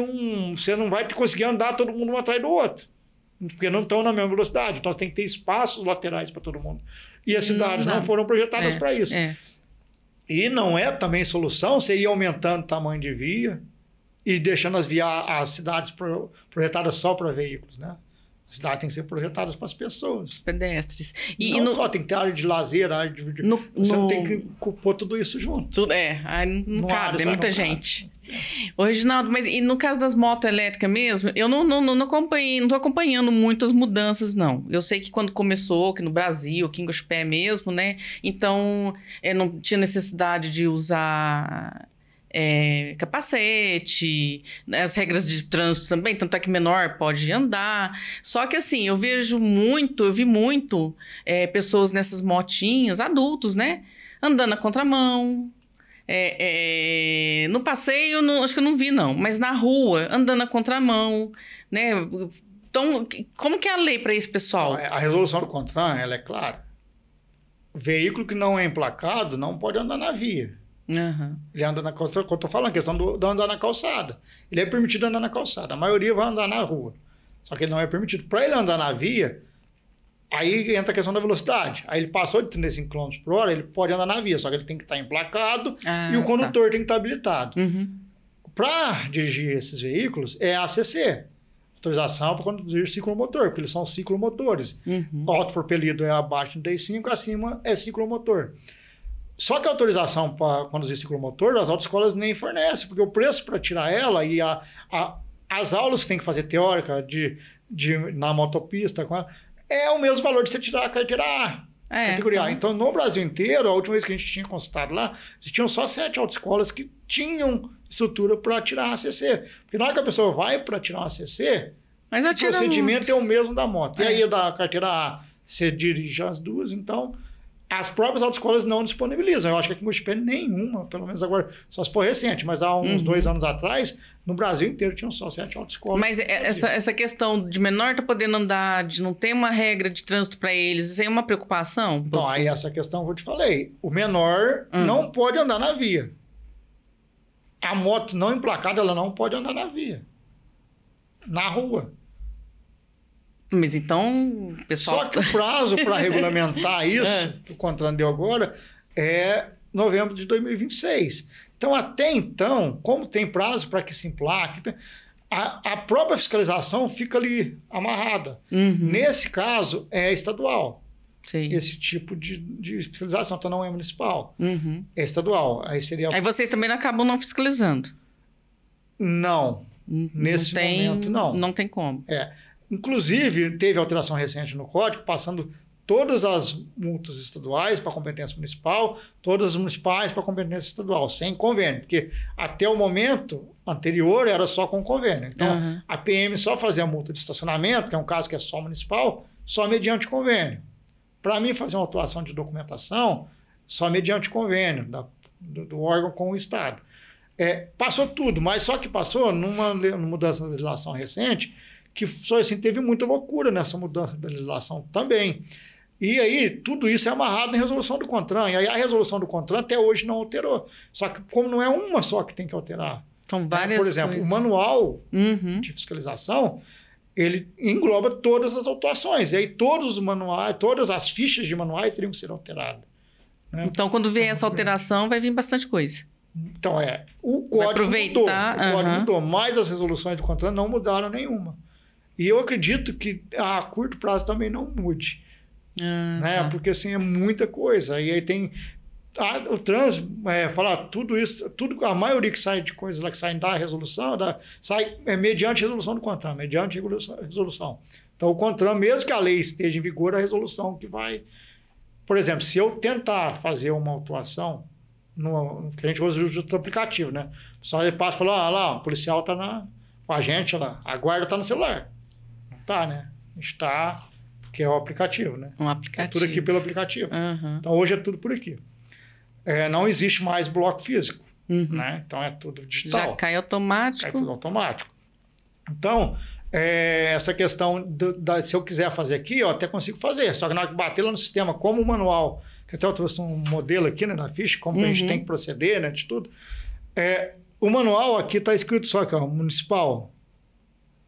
você não vai conseguir andar todo mundo um atrás do outro. Porque não estão na mesma velocidade. Então, tem que ter espaços laterais para todo mundo. E as cidades não foram projetadas para isso. E não é também solução você ir aumentando o tamanho de via e deixando as cidades projetadas só para veículos, né? A cidade tem que ser projetada para as pessoas. Os pedestres. E não só, tem que ter área de lazer, área de... Você não tem que pôr tudo isso junto. Aí não cabe, é muita gente. Ô, Reginaldo, mas e no caso das motos elétricas mesmo, eu não acompanhei, não estou acompanhando muitas mudanças, não. Eu sei que quando começou, aqui no Brasil, aqui em Guaxupé mesmo, né? Então, não tinha necessidade de usar... capacete, as regras de trânsito também, tanto é que menor pode andar. Só que assim, eu vi muito pessoas nessas motinhas, adultos, né? Andando na contramão. No passeio, acho que eu não vi, não. Mas na rua, andando na contramão, né? Então, como que é a lei para esse pessoal? A resolução do CONTRAN, ela é clara. veículo que não é emplacado não pode andar na via. Uhum. Ele anda na calçada, eu estou falando, a questão do andar na calçada. Ele é permitido andar na calçada, a maioria vai andar na rua. Só que ele não é permitido. Para ele andar na via, aí entra a questão da velocidade. Aí ele passou de 35 km por hora, ele pode andar na via, só que ele tem que estar emplacado e o condutor tem que estar habilitado. Para dirigir esses veículos, é a ACC, autorização para conduzir ciclomotor, porque eles são ciclomotores. O autopropelido é abaixo do D5, acima é ciclomotor. Só que a autorização para conduzir ciclomotor, as autoescolas nem fornecem, porque o preço para tirar ela e as aulas que tem que fazer teórica na motopista é o mesmo valor de você tirar a carteira A. Categoria A. Então, no Brasil inteiro, a última vez que a gente tinha consultado lá, existiam só 7 autoescolas que tinham estrutura para tirar a ACC. Porque na hora que a pessoa vai para tirar uma ACC, o procedimento é o mesmo da moto. E aí, da carteira A, você dirige as duas, então as próprias autoescolas não disponibilizam. Eu acho que aqui em Guaxupé nenhuma, pelo menos agora, só se for recente, mas há uns 2 anos atrás, no Brasil inteiro tinham só 7 autoescolas. Mas essa questão de menor tá podendo andar, de não ter uma regra de trânsito para eles, isso aí é uma preocupação? Então, aí essa questão que eu te falei. O menor não pode andar na via. A moto não emplacada, ela não pode andar na via. Na rua. Mas então, pessoal... Só que o prazo para regulamentar isso, que o CONTRAN deu agora, é novembro de 2026. Então, até então, como tem prazo para que se emplaque, a própria fiscalização fica ali amarrada. Nesse caso, é estadual. Sim. Esse tipo de fiscalização, então não é municipal. É estadual. Aí vocês também acabam não fiscalizando? Não. Nesse momento, não. Não tem como. Inclusive, teve alteração recente no código, passando todas as multas estaduais para competência municipal, todas as municipais para competência estadual, sem convênio, porque até o momento anterior era só com convênio. Então, a PM só fazia a multa de estacionamento, que é um caso que é só municipal, só mediante convênio. Para mim, fazer uma autuação de documentação, só mediante convênio do órgão com o Estado. Passou tudo, mas só que passou numa mudança da legislação recente, que só assim, teve muita loucura nessa mudança da legislação também. E aí, tudo isso é amarrado em resolução do CONTRAN. E aí, a resolução do CONTRAN até hoje não alterou. Só que, como não é uma só que tem que alterar. São várias Por exemplo, coisas. O manual de fiscalização, ele engloba todas as autuações. E aí, todos os manuais, todas as fichas de manuais teriam que ser alteradas. Né? Então, quando vier essa alteração, vai vir bastante coisa. Então, o código mudou. O código mudou, mas as resoluções do CONTRAN não mudaram nenhuma. E eu acredito que a curto prazo também não mude. Né? Porque assim, é muita coisa. E aí tem o trânsito, falar tudo isso, a maioria que sai de coisas lá que saem da resolução, sai mediante resolução do CONTRAN, mediante resolução. Então o CONTRAN, mesmo que a lei esteja em vigor, a resolução que vai... Por exemplo, se eu tentar fazer uma autuação, que a gente usa o aplicativo, né? O pessoal passa e fala, lá, o policial está com a gente, lá, a guarda está no celular. Tá, né? Está, que é o aplicativo, né? Um aplicativo. É tudo aqui pelo aplicativo. Então, hoje é tudo por aqui. Não existe mais bloco físico, né? Então, é tudo digital. Já cai automático. Cai tudo automático. Então, essa questão, se eu quiser fazer aqui, eu até consigo fazer. Só que na hora que bater lá no sistema, como o manual, que até eu trouxe um modelo aqui, né, na ficha, como a gente tem que proceder, né, de tudo. O manual aqui está escrito só que, municipal.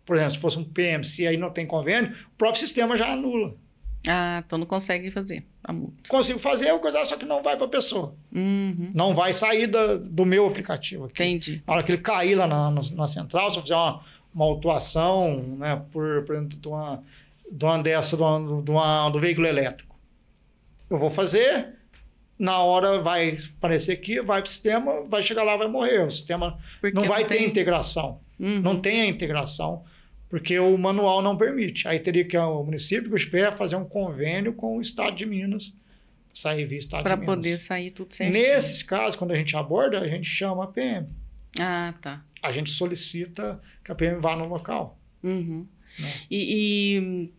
Por exemplo, se fosse um PMC aí não tem convênio, o próprio sistema já anula. Então não consegue fazer a multa. Consigo fazer a coisa, só que não vai para a pessoa. Não vai sair do meu aplicativo aqui. Entendi. Na hora que ele cair lá na central, se eu fizer uma autuação, né, por exemplo, do veículo elétrico, eu vou fazer, na hora vai aparecer aqui, vai para o sistema, vai chegar lá, vai morrer. O sistema não vai ter integração. Não tem a integração, porque o manual não permite. Aí teria que o município de Guaxupé fazer um convênio com o Estado de Minas, sair via Estado de Minas. Para poder sair tudo certinho. Nesses casos, quando a gente aborda, a gente chama a PM. Tá. A gente solicita que a PM vá no local. Né? E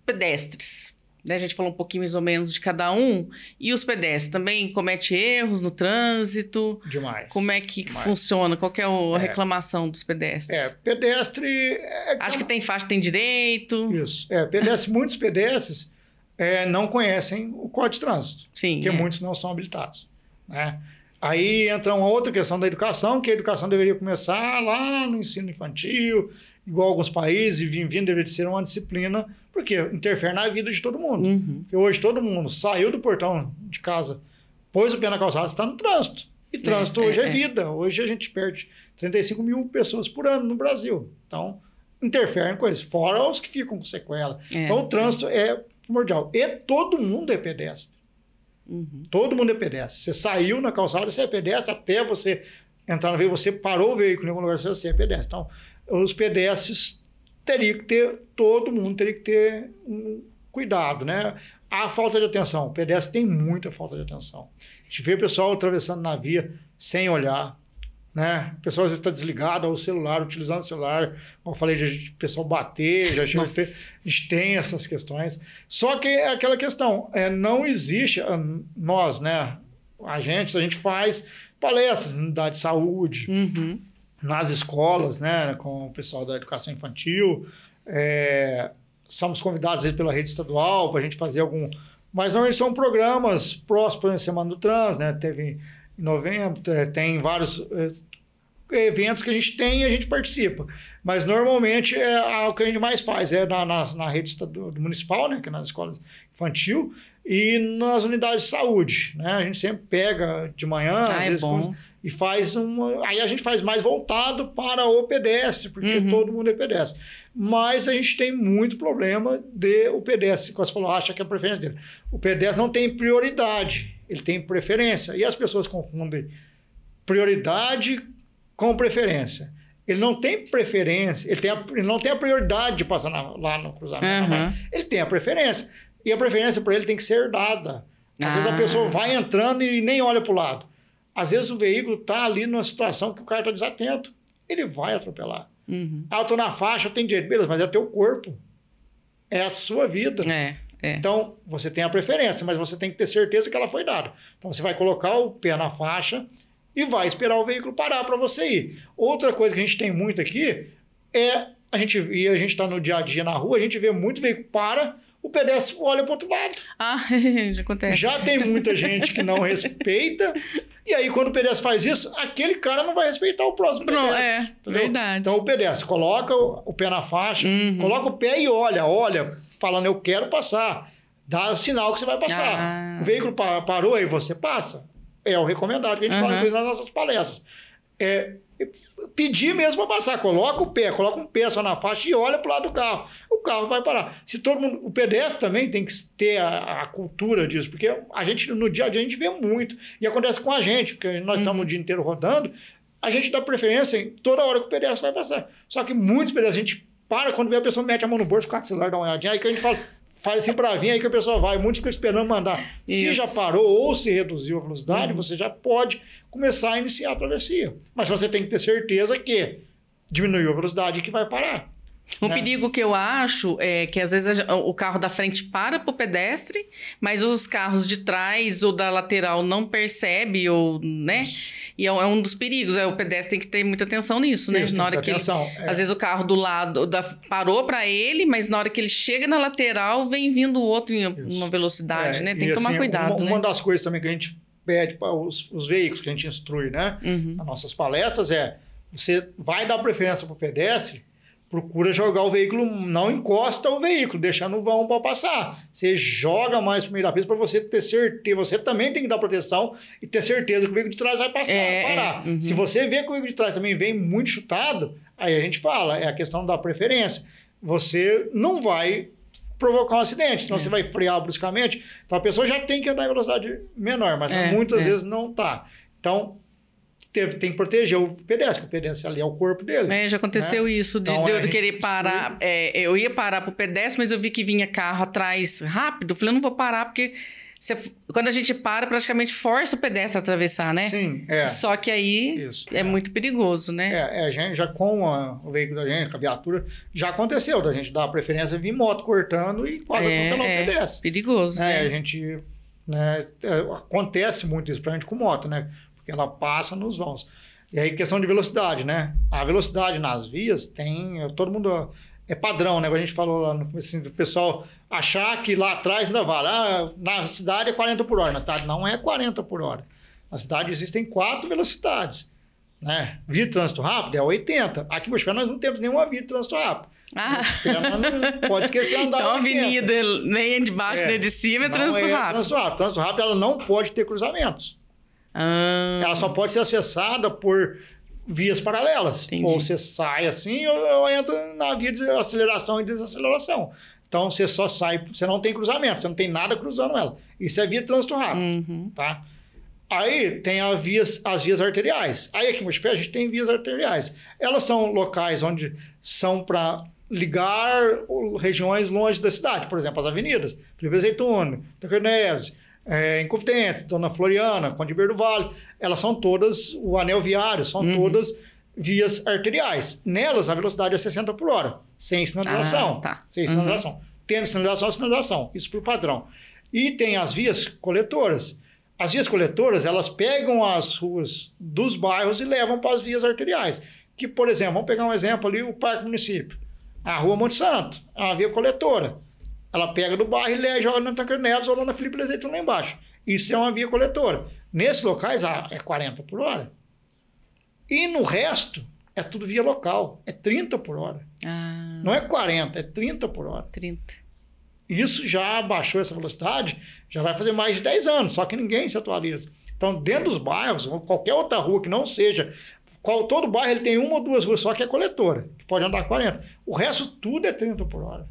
pedestres? Né? A gente falou um pouquinho mais ou menos de cada um. E os pedestres também cometem erros no trânsito? Demais. Como é que funciona? Qual que é a reclamação dos pedestres? Pedestre... Acho que tem faixa, tem direito. Isso. Muitos pedestres não conhecem o Código de Trânsito, Sim, porque muitos não são habilitados, né? Aí entra uma outra questão da educação, que a educação deveria começar lá no ensino infantil, igual alguns países, e vindo deveria ser uma disciplina, porque interfere na vida de todo mundo. Porque hoje todo mundo saiu do portão de casa, pôs o pé na calçada, está no trânsito. E trânsito hoje é vida. Hoje a gente perde 35 mil pessoas por ano no Brasil. Então, interfere em coisas, fora os que ficam com sequela. Então, o trânsito é primordial. E todo mundo é pedestre. Todo mundo é pedestre. Você saiu na calçada, você é pedestre, até você entrar no veículo, você parou o veículo em algum lugar, você é pedestre. Então, os pedestres teriam que ter, todo mundo teria que ter um cuidado, né? A falta de atenção. O pedestre tem muita falta de atenção. A gente vê o pessoal atravessando na via sem olhar, né? O pessoal às vezes está desligado ao celular, utilizando o celular. Como eu falei, de pessoal bater, a gente tem essas questões. Só que é aquela questão, não existe, nós, né? A gente faz palestras na unidade de saúde, nas escolas, né? Com o pessoal da educação infantil. Somos convidados aí pela rede estadual para a gente fazer algum... Mas normalmente são programas próximos da Semana do Trans, né? Teve em novembro, tem vários eventos que a gente tem e a gente participa. Mas normalmente o que a gente mais faz na rede municipal, né? Que é nas escolas infantil, e nas unidades de saúde, né? A gente sempre pega de manhã, às vezes, e faz aí a gente faz mais voltado para o pedestre, porque todo mundo é pedestre. Mas a gente tem muito problema o pedestre, como você falou, acha que é a preferência dele. O pedestre não tem prioridade, ele tem preferência. E as pessoas confundem prioridade com preferência. Ele não tem preferência, ele não tem a prioridade de passar lá no cruzamento. Ele tem a preferência. E a preferência para ele tem que ser dada. Às vezes a pessoa vai entrando e nem olha para o lado. Às vezes o veículo está ali numa situação que o cara está desatento. Ele vai atropelar. Eu estou na faixa, eu tenho direito. Beleza, mas é o teu corpo. É a sua vida. Então, você tem a preferência, mas você tem que ter certeza que ela foi dada. Então, você vai colocar o pé na faixa e vai esperar o veículo parar para você ir. Outra coisa que a gente tem muito aqui a gente está no dia a dia na rua, a gente vê muito veículo o pedestre olha para o outro lado. Já acontece. Já tem muita gente que não respeita, e aí quando o pedestre faz isso, aquele cara não vai respeitar o próximo pedestre. Verdade. Então o pedestre coloca o pé na faixa, coloca o pé e olha, falando eu quero passar. Dá o sinal que você vai passar. O veículo parou, aí você passa. É o recomendado que a gente fala nas nossas palestras. Pedir mesmo para passar, coloca um pé só na faixa e olha para o lado do carro. O carro vai parar. Se todo mundo, o pedestre também tem que ter a cultura disso, porque a gente, no dia a dia, a gente vê muito. E acontece com a gente, porque nós estamos o dia inteiro rodando, a gente dá preferência em toda hora que o pedestre vai passar. Só que muitos pedestres, a gente para, quando vê a pessoa mete a mão no bolso, com o celular, dá uma olhadinha, aí que a gente fala... Faz assim para vir, aí que a pessoa vai. Muitos ficam esperando mandar. Se já parou ou se reduziu a velocidade, você já pode começar a iniciar a travessia. Mas você tem que ter certeza que diminuiu a velocidade e que vai parar. Um perigo que eu acho é que às vezes o carro da frente para o pedestre, mas os carros de trás ou da lateral não percebe, ou, né? E é um dos perigos. O pedestre tem que ter muita atenção nisso, né? Na hora que às vezes o carro do lado parou para ele, mas na hora que ele chega na lateral, vem vindo o outro em uma velocidade, né? Tem que tomar cuidado. Uma das coisas também que a gente pede para os veículos que a gente instrui, né? Nas nossas palestras você vai dar preferência para o pedestre, procura jogar o veículo, não encosta o veículo, deixa no vão para passar. Você joga mais para primeira pista para você ter certeza. Você também tem que dar proteção e ter certeza que o veículo de trás vai passar, parar. Se você vê que o veículo de trás também vem muito chutado, aí a gente fala, é a questão da preferência. Você não vai provocar um acidente, senão você vai frear bruscamente. Então a pessoa já tem que andar em velocidade menor, mas muitas vezes não está. Então, tem que proteger o pedestre, porque o pedestre ali é o corpo dele. Já aconteceu isso, de eu querer parar. Eu ia parar pro pedestre, mas eu vi que vinha carro atrás rápido. Eu falei, eu não vou parar, porque quando a gente para, praticamente força o pedestre a atravessar, né? Sim, Só que aí muito perigoso, né? A gente já com o veículo da gente, com a viatura, já aconteceu da gente dar a preferência, vir moto cortando e quase atropelar o pedestre. Perigoso, né? A gente... acontece muito isso pra gente com moto, né? Ela passa nos vãos. E aí, questão de velocidade, né? A velocidade nas vias todo mundo é padrão, né? A gente falou lá, assim, do pessoal achar que lá atrás ainda vale. Na cidade é 40 por hora. Na cidade não é 40 por hora. Na cidade existem 4 velocidades. Né? Via de trânsito rápido é 80. Aqui em Boa Esperança nós não temos nenhuma via de trânsito rápido. Não pode esquecer de andar. Então a avenida nem é de baixo nem de cima é trânsito rápido. Trânsito rápido. Trânsito rápido ela não pode ter cruzamentos. Ela só pode ser acessada por vias paralelas. Entendi. Ou você sai assim ou entra na via de aceleração e desaceleração. Então você só sai, você não tem cruzamento, você não tem nada cruzando ela. Isso é via de trânsito rápido. Tá? Aí tem as vias arteriais. Aí aqui em Mospé a gente tem vias arteriais. Elas são locais onde são para ligar regiões longe da cidade. Por exemplo, as avenidas. Felipe Azeitona, Tacanese, Inconfidente, Dona Floriana, Conde Beiro do Vale. Elas são todas, o anel viário, são todas vias arteriais. Nelas a velocidade é 60 por hora, sem sinalização. Sem sinalização. Tendo sinalização, sinalização. Isso por padrão. E tem as vias coletoras. As vias coletoras, elas pegam as ruas dos bairros e levam para as vias arteriais. Que, por exemplo, vamos pegar um exemplo ali, o Parque Município. A Rua Monte Santo, é uma via coletora. Ela pega do bairro e joga na Tancredo Neves ou lá na Felipe Azeitona lá embaixo. Isso é uma via coletora. Nesses locais é 40 por hora. E no resto, é tudo via local. É 30 por hora. Não é 40, é 30 por hora. 30. Isso já baixou essa velocidade, já vai fazer mais de 10 anos, só que ninguém se atualiza. Então, dentro dos bairros, ou qualquer outra rua que não seja... Todo bairro ele tem uma ou duas ruas só que é coletora, que pode andar 40. O resto tudo é 30 por hora.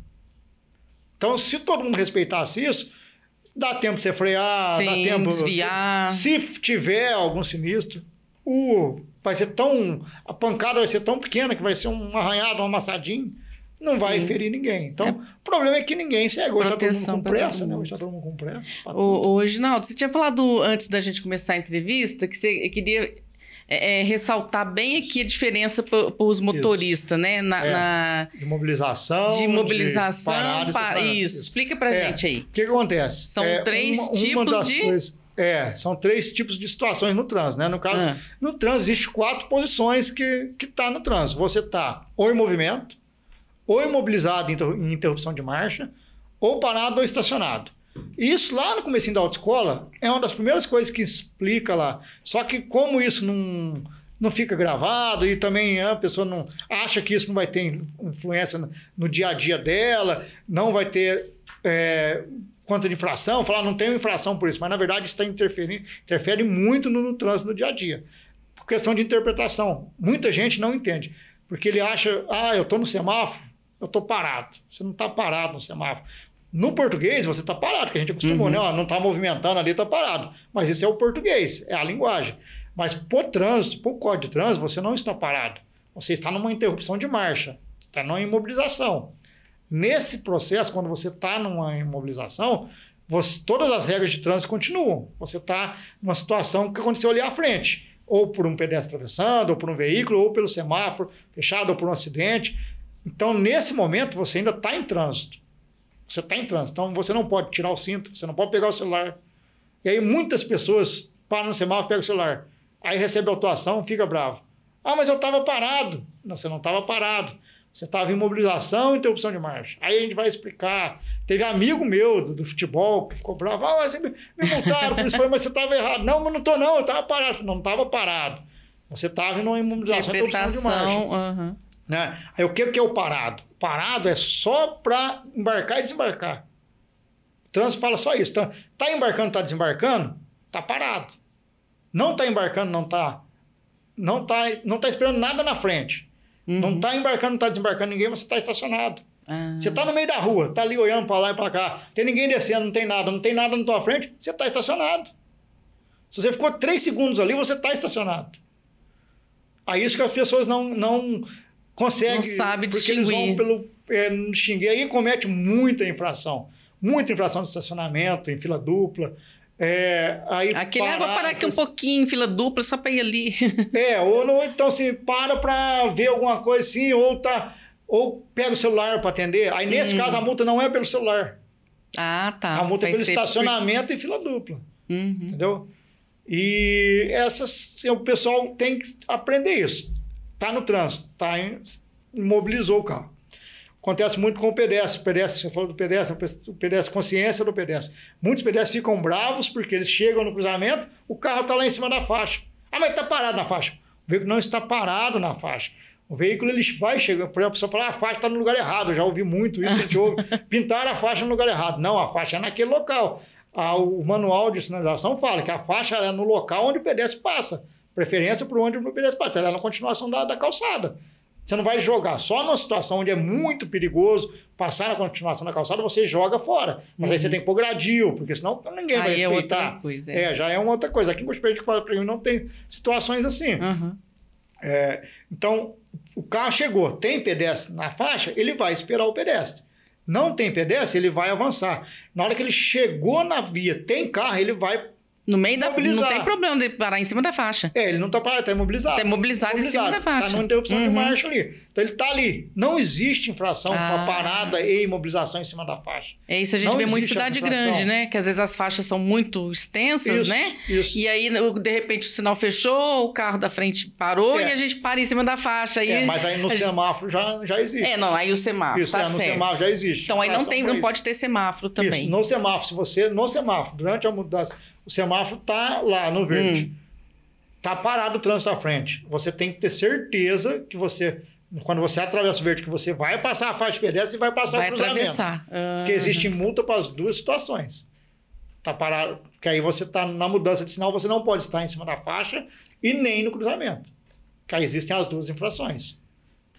Então, se todo mundo respeitasse isso, dá tempo de você frear, dá tempo... desviar. Se tiver algum sinistro, a pancada vai ser tão pequena que vai ser um arranhado, um amassadinho, não vai ferir ninguém. Então, o problema é que ninguém segue. Hoje está todo mundo com pressa, né? Hoje está todo mundo com pressa. Ô, Reginaldo, você tinha falado antes da gente começar a entrevista que você queria ressaltar bem aqui a diferença para os motoristas, né? De mobilização. De mobilização. Isso. Explica para a gente aí. O que acontece? São 3 tipos de... São 3 tipos de situações no trânsito, né? No caso, no trânsito existe 4 posições que tá no trânsito. Você tá ou em movimento, ou imobilizado em interrupção de marcha, ou parado ou estacionado. Isso lá no comecinho da autoescola é uma das primeiras coisas que explica lá. Só que como isso não fica gravado e também a pessoa não acha que isso não vai ter influência no dia a dia dela, não vai ter conta de infração, falar não tem infração por isso, mas na verdade isso interfere muito no trânsito no dia a dia. Por questão de interpretação. Muita gente não entende, porque ele acha, eu estou no semáforo, eu estou parado. Você não está parado no semáforo. No português, você está parado, porque a gente acostumou, né? Não está movimentando ali, está parado. Mas isso é o português, é a linguagem. Mas por trânsito, por código de trânsito, você não está parado. Você está numa interrupção de marcha, está numa imobilização. Nesse processo, quando você está numa imobilização, todas as regras de trânsito continuam. Você está numa situação que aconteceu ali à frente. Ou por um pedestre atravessando, ou por um veículo, ou pelo semáforo fechado, ou por um acidente. Então, nesse momento, você ainda está em trânsito. Você está em trânsito. Então, você não pode tirar o cinto, você não pode pegar o celular. E aí, muitas pessoas param no semáforo e pegam o celular. Aí, recebe a autuação, fica bravo. Mas eu estava parado. Não, você não estava parado. Você estava em mobilização e interrupção de marcha. Aí, a gente vai explicar. Teve amigo meu do futebol que ficou bravo. Mas me multaram por isso. Mas você estava errado. Não, mas não estou não. Eu estava parado. Não estava parado. Você estava em uma imobilização e interrupção de marcha. Né? Aí o que é o parado? Parado é só para embarcar e desembarcar. O trânsito fala só isso. Está embarcando, está desembarcando, está parado. Não está embarcando, não está esperando nada na frente. Não está embarcando, não está desembarcando ninguém, você está estacionado. Você está no meio da rua, está ali olhando para lá e para cá, tem ninguém descendo, não tem nada na tua frente, você está estacionado. Se você ficou 3 segundos ali, você está estacionado. Aí isso que as pessoas não consegue, não sabe porque distinguir. Eles vão distinguir. Aí comete muita infração de estacionamento, em fila dupla. Aqui leva parar aqui um pouquinho em fila dupla só para ir ali. Então assim, para ver alguma coisa assim, ou pega o celular para atender. Aí nesse caso a multa não é pelo celular. Tá. A multa é pelo estacionamento em fila dupla. Entendeu? E o pessoal tem que aprender isso. Está no trânsito, imobilizou o carro. Acontece muito com o pedestre. Você falou do pedestre, o pedestre, consciência do pedestre. Muitos pedestres ficam bravos porque eles chegam no cruzamento, o carro está lá em cima da faixa. Ah, mas está parado na faixa. O veículo não está parado na faixa. O veículo ele vai chegar, por exemplo, a pessoa fala, a faixa está no lugar errado. Eu já ouvi muito isso, a gente ouve. Pintar a faixa no lugar errado. Não, a faixa é naquele local. O manual de sinalização fala que a faixa é no local onde o pedestre passa. Preferência para onde o pedestre passa. Ela é na continuação da calçada. Você não vai jogar só numa situação onde é muito perigoso passar na continuação da calçada, você joga fora. Mas aí você tem que pôr gradil, porque senão ninguém vai respeitar. É outra coisa. Já é uma outra coisa. Aqui em Gosto Verde, para mim, não tem situações assim. Então, o carro chegou, tem pedestre na faixa, ele vai esperar o pedestre. Não tem pedestre, ele vai avançar. Na hora que ele chegou na via, tem carro, ele vai no meio da... Não tem problema de parar em cima da faixa. Ele não está parado, está imobilizado. Está imobilizado em cima da faixa. Está numa interrupção de marcha ali. Então ele está ali. Não existe infração para parada e imobilização em cima da faixa. É isso, a gente vê muito em cidade grande, né? Que às vezes as faixas são muito extensas, né? Isso. E aí, de repente, o sinal fechou, o carro da frente parou e a gente para em cima da faixa. Mas aí no semáforo já existe. Aí o semáforo, isso, no semáforo já existe. Então aí não pode ter semáforo também. Isso, no semáforo, no semáforo, durante a mudança, o semáforo está lá no verde. Está parado o trânsito à frente. Você tem que ter certeza que quando você atravessa o verde, que você vai passar a faixa de pedestre e vai passar o cruzamento. Porque existe multa para as duas situações. Está parado, porque aí você está na mudança de sinal, você não pode estar em cima da faixa e nem no cruzamento. Que aí existem as duas infrações.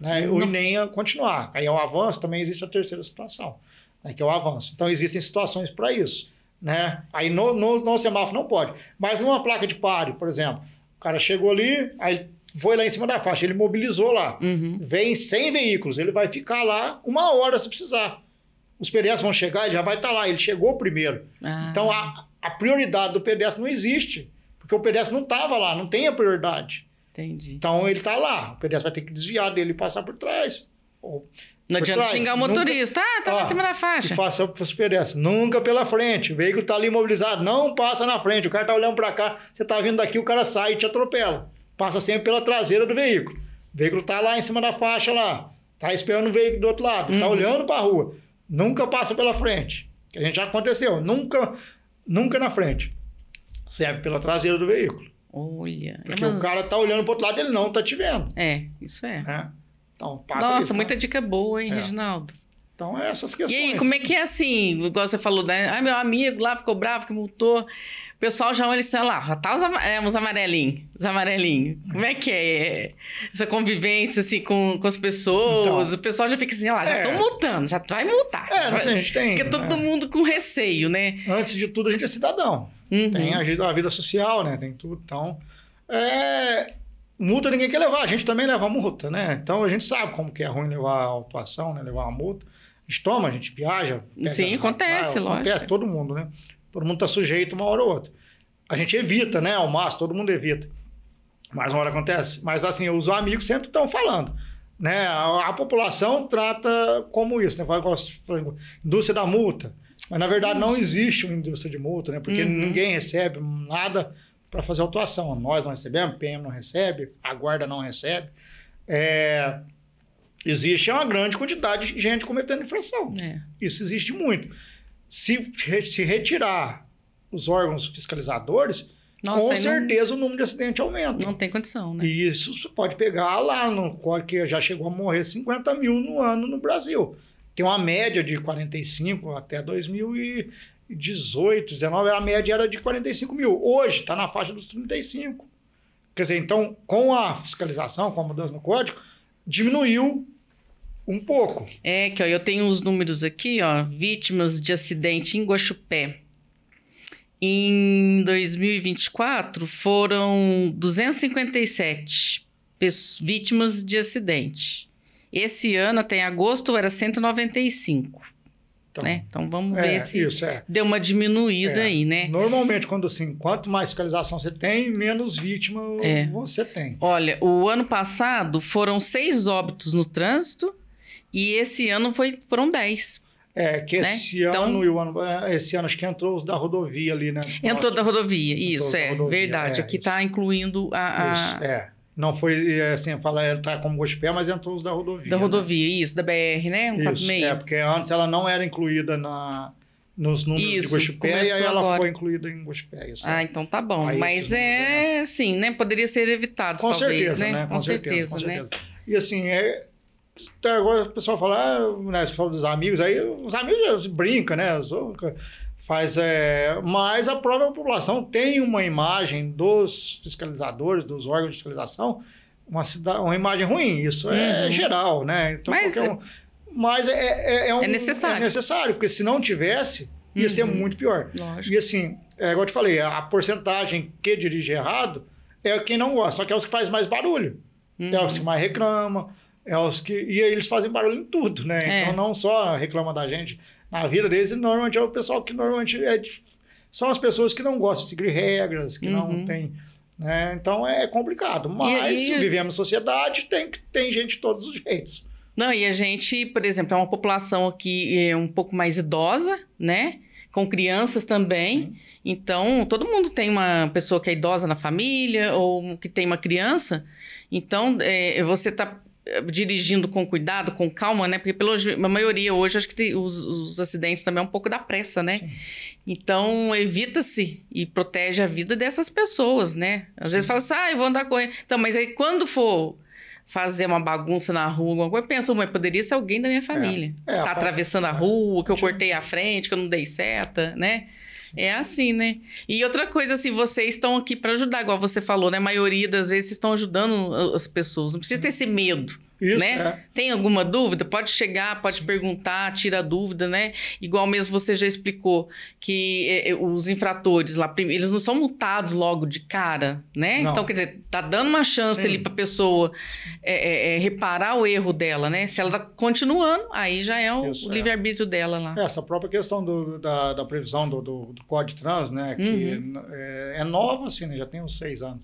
Né? E nem a continuar. Aí ao avanço também existe a terceira situação, né? Que é o avanço. Então existem situações para isso. Né? Aí no semáforo não pode. Mas numa placa de pare, por exemplo, o cara chegou ali, aí foi lá em cima da faixa, ele mobilizou lá. Vem 100 veículos, ele vai ficar lá 1 hora se precisar. Os pedestres vão chegar, ele já vai estar lá, ele chegou primeiro. Então a prioridade do pedestre não existe, porque o pedestre não estava lá, não tem a prioridade. Entendi. Então ele está lá, o pedestre vai ter que desviar dele e passar por trás. Não adianta xingar o motorista. Tá lá em cima da faixa. Passa para os pedestres. Nunca pela frente. O veículo está ali imobilizado. Não passa na frente. O cara está olhando para cá. Você está vindo daqui, o cara sai e te atropela. Passa sempre pela traseira do veículo. O veículo está lá em cima da faixa lá. Está esperando o veículo do outro lado. Está olhando para a rua. Nunca passa pela frente. Que a gente já aconteceu. Nunca na frente. Serve pela traseira do veículo. Olha. Porque o cara está olhando para o outro lado e ele não está te vendo. Isso é. Então, passa Nossa, ali, muita dica boa, hein, Reginaldo? Então, essas questões. E aí, como é que é assim? Igual você falou, né? Meu amigo lá ficou bravo, que multou. O pessoal já olha assim, lá, já tá os amarelinhos. Os amarelinhos. Como é que é essa convivência, assim, com as pessoas? Então, o pessoal já fica assim, lá, já estão multando, já vai multar. Assim, a gente tem... Fica todo mundo com receio, né? Antes de tudo, a gente é cidadão. Tem a vida social, né? Tem tudo. Então, multa ninguém quer levar, a gente também leva multa, né? Então a gente sabe como que é ruim levar a autuação, né? Levar a multa. A gente toma, a gente viaja. Sim, acontece, lógico. Acontece, todo mundo, né? Todo mundo está sujeito uma hora ou outra. A gente evita, né? Ao máximo, todo mundo evita. Mas uma hora acontece. Mas assim, os amigos sempre estão falando. Né? A população trata como isso, né? Indústria da multa. Mas na verdade não existe uma indústria de multa, né? Porque ninguém recebe nada para fazer autuação. Nós não recebemos, PM não recebe, a guarda não recebe. Existe uma grande quantidade de gente cometendo infração. Isso existe muito. Se retirar os órgãos fiscalizadores, com certeza o número de acidentes aumenta. Não tem condição, né? E isso você pode pegar lá, que já chegou a morrer 50 mil no ano no Brasil. Tem uma média de 45 até 2018, 19, a média era de 45 mil. Hoje está na faixa dos 35. Quer dizer, então, com a fiscalização, com a mudança no código, diminuiu um pouco. Que ó, eu tenho os números aqui, ó, vítimas de acidente em Guaxupé. Em 2024, foram 257 vítimas de acidente. Esse ano, até agosto, era 195. Então, né? Então vamos ver se deu uma diminuída aí, né? Normalmente, quanto mais fiscalização você tem, menos vítima você tem. Olha, o ano passado foram 6 óbitos no trânsito e esse ano foram 10. Esse ano acho que entrou os da rodovia ali, né? Entrou da rodovia, isso, verdade. Aqui está incluindo não foi, assim, falar, tá como gosto de pé, mas entrou os da rodovia. Da rodovia, isso, da BR, né? 146. Porque antes ela não era incluída nos números de gosto de pé, e aí ela agora. foi incluída em gosto de pé. Então tá bom. Aí, mas assim, né? Poderia ser evitado, com talvez, certeza, né? Com certeza, né? E assim, até agora o pessoal fala, né, você fala dos amigos, aí os amigos brincam, né? Mas a própria população tem uma imagem dos fiscalizadores, dos órgãos de fiscalização, uma imagem ruim. Isso é geral, né? Então, mas é necessário. É necessário, porque se não tivesse, ia ser muito pior. Lógico. E assim, igual eu te falei, a porcentagem que dirige errado é quem não gosta, só que é os que fazem mais barulho. É os que mais reclamam, e aí eles fazem barulho em tudo, né? Então não só reclamam da gente na vida deles, normalmente é o pessoal que normalmente são as pessoas que não gostam de seguir regras, que não tem... Né? Então é complicado, mas vivemos em sociedade, tem gente de todos os jeitos. Não, e a gente, por exemplo, é uma população aqui um pouco mais idosa, né? Com crianças também. Sim. Então, todo mundo tem uma pessoa que é idosa na família ou que tem uma criança. Então, você está dirigindo com cuidado, com calma, né? Porque a maioria hoje, acho que os acidentes também é um pouco da pressa, né? Sim. Então, evita-se e protege a vida dessas pessoas, né? Às vezes fala assim, eu vou andar correndo. Então, mas aí quando for fazer uma bagunça na rua, alguma coisa, pensa, mas poderia ser alguém da minha família. Tá atravessando a rua, que eu cortei a frente, que eu não dei seta, né? Sim. É assim, né? E outra coisa, assim, vocês estão aqui para ajudar, igual você falou, né? A maioria das vezes vocês estão ajudando as pessoas. Não precisa ter esse medo. Isso, né? Tem alguma dúvida? Pode chegar, pode perguntar, tira a dúvida, né? Igual mesmo você já explicou que os infratores lá, eles não são multados logo de cara, né? Não. Então, quer dizer, tá dando uma chance ali pra pessoa reparar o erro dela, né? Se ela tá continuando, aí já é o livre-arbítrio dela lá. Essa própria questão da previsão do Código de Trânsito, né? Que é nova, assim, né? Já tem uns 6 anos.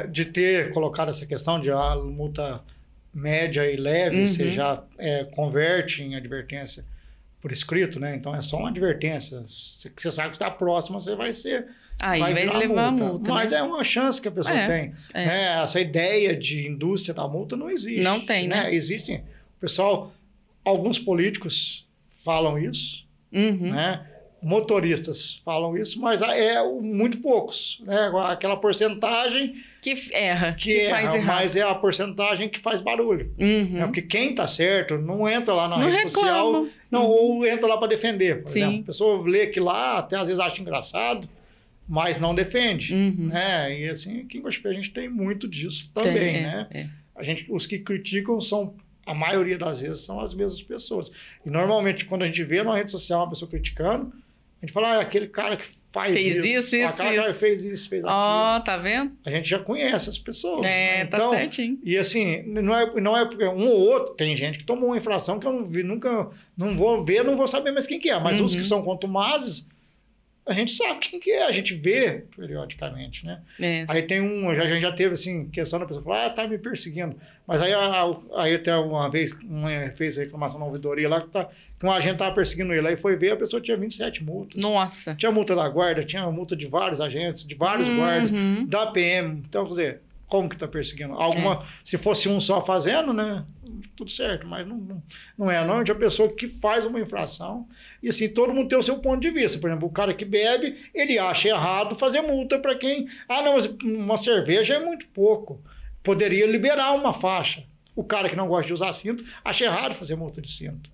De ter colocado essa questão de multa média e leve, você já converte em advertência por escrito, né? Então é só uma advertência. Você sabe que está próximo, você vai ser. Aí vai levar a multa. Mas né? é uma chance que a pessoa tem. Né? Essa ideia de indústria da multa não existe. Não tem, né? Existem. Pessoal, alguns políticos falam isso, né? Motoristas falam isso, mas muito poucos, né? Aquela porcentagem que erra, que faz errado. Mas é a porcentagem que faz barulho. Né? Porque quem tá certo não entra lá na rede social, ou entra lá para defender, por exemplo. A pessoa lê que lá, até às vezes acha engraçado, mas não defende. Né? E assim, aqui em Guaxupé a gente tem muito disso também, né? Os que criticam a maioria das vezes são as mesmas pessoas. E normalmente, quando a gente vê na rede social uma pessoa criticando, a gente fala, aquele cara que fez isso. Cara fez isso, fez aquilo. Tá vendo? A gente já conhece as pessoas. Né? Então, tá certinho. E assim, não é porque um ou outro, tem gente que tomou uma infração que eu não vi, nunca, não vou ver, não vou saber mais quem que é. Mas os que são contumazes, a gente sabe quem que é, a gente vê periodicamente, né? Aí tem a gente já teve, assim, questão da pessoa falar, tá me perseguindo. Mas aí até uma vez, fez a reclamação na ouvidoria lá, que um agente tava perseguindo ele. Aí foi ver, a pessoa tinha 27 multas. Nossa! Tinha multa da guarda, tinha multa de vários agentes, de vários guardas, da PM. Então, quer dizer, como que tá perseguindo? Se fosse um só fazendo, né? Tudo certo, mas não é. Normalmente a pessoa que faz uma infração, e assim, todo mundo tem o seu ponto de vista. Por exemplo, o cara que bebe, ele acha errado fazer multa para quem... não, mas uma cerveja é muito pouco. Poderia liberar uma faixa. O cara que não gosta de usar cinto, acha errado fazer multa de cinto.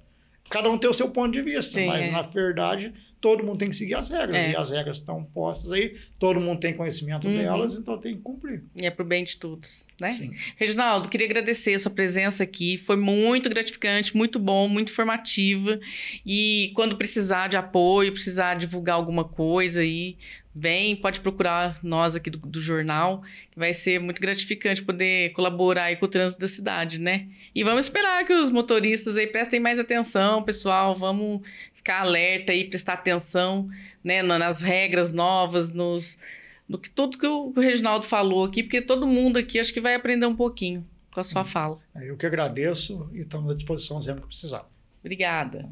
Cada um tem o seu ponto de vista, mas na verdade... todo mundo tem que seguir as regras. E as regras estão postas aí, todo mundo tem conhecimento delas, então tem que cumprir. E é pro bem de todos, né? Sim. Reginaldo, queria agradecer a sua presença aqui. Foi muito gratificante, muito bom, muito informativa. E quando precisar de apoio, precisar divulgar alguma coisa aí, pode procurar nós aqui do jornal, que vai ser muito gratificante poder colaborar aí com o trânsito da cidade, né? E vamos esperar que os motoristas aí prestem mais atenção, pessoal. Vamos ficar alerta e prestar atenção, né, nas regras novas, tudo que o Reginaldo falou aqui, porque todo mundo aqui acho que vai aprender um pouquinho com a sua fala. Eu que agradeço e estamos à disposição sempre que precisar. Obrigada.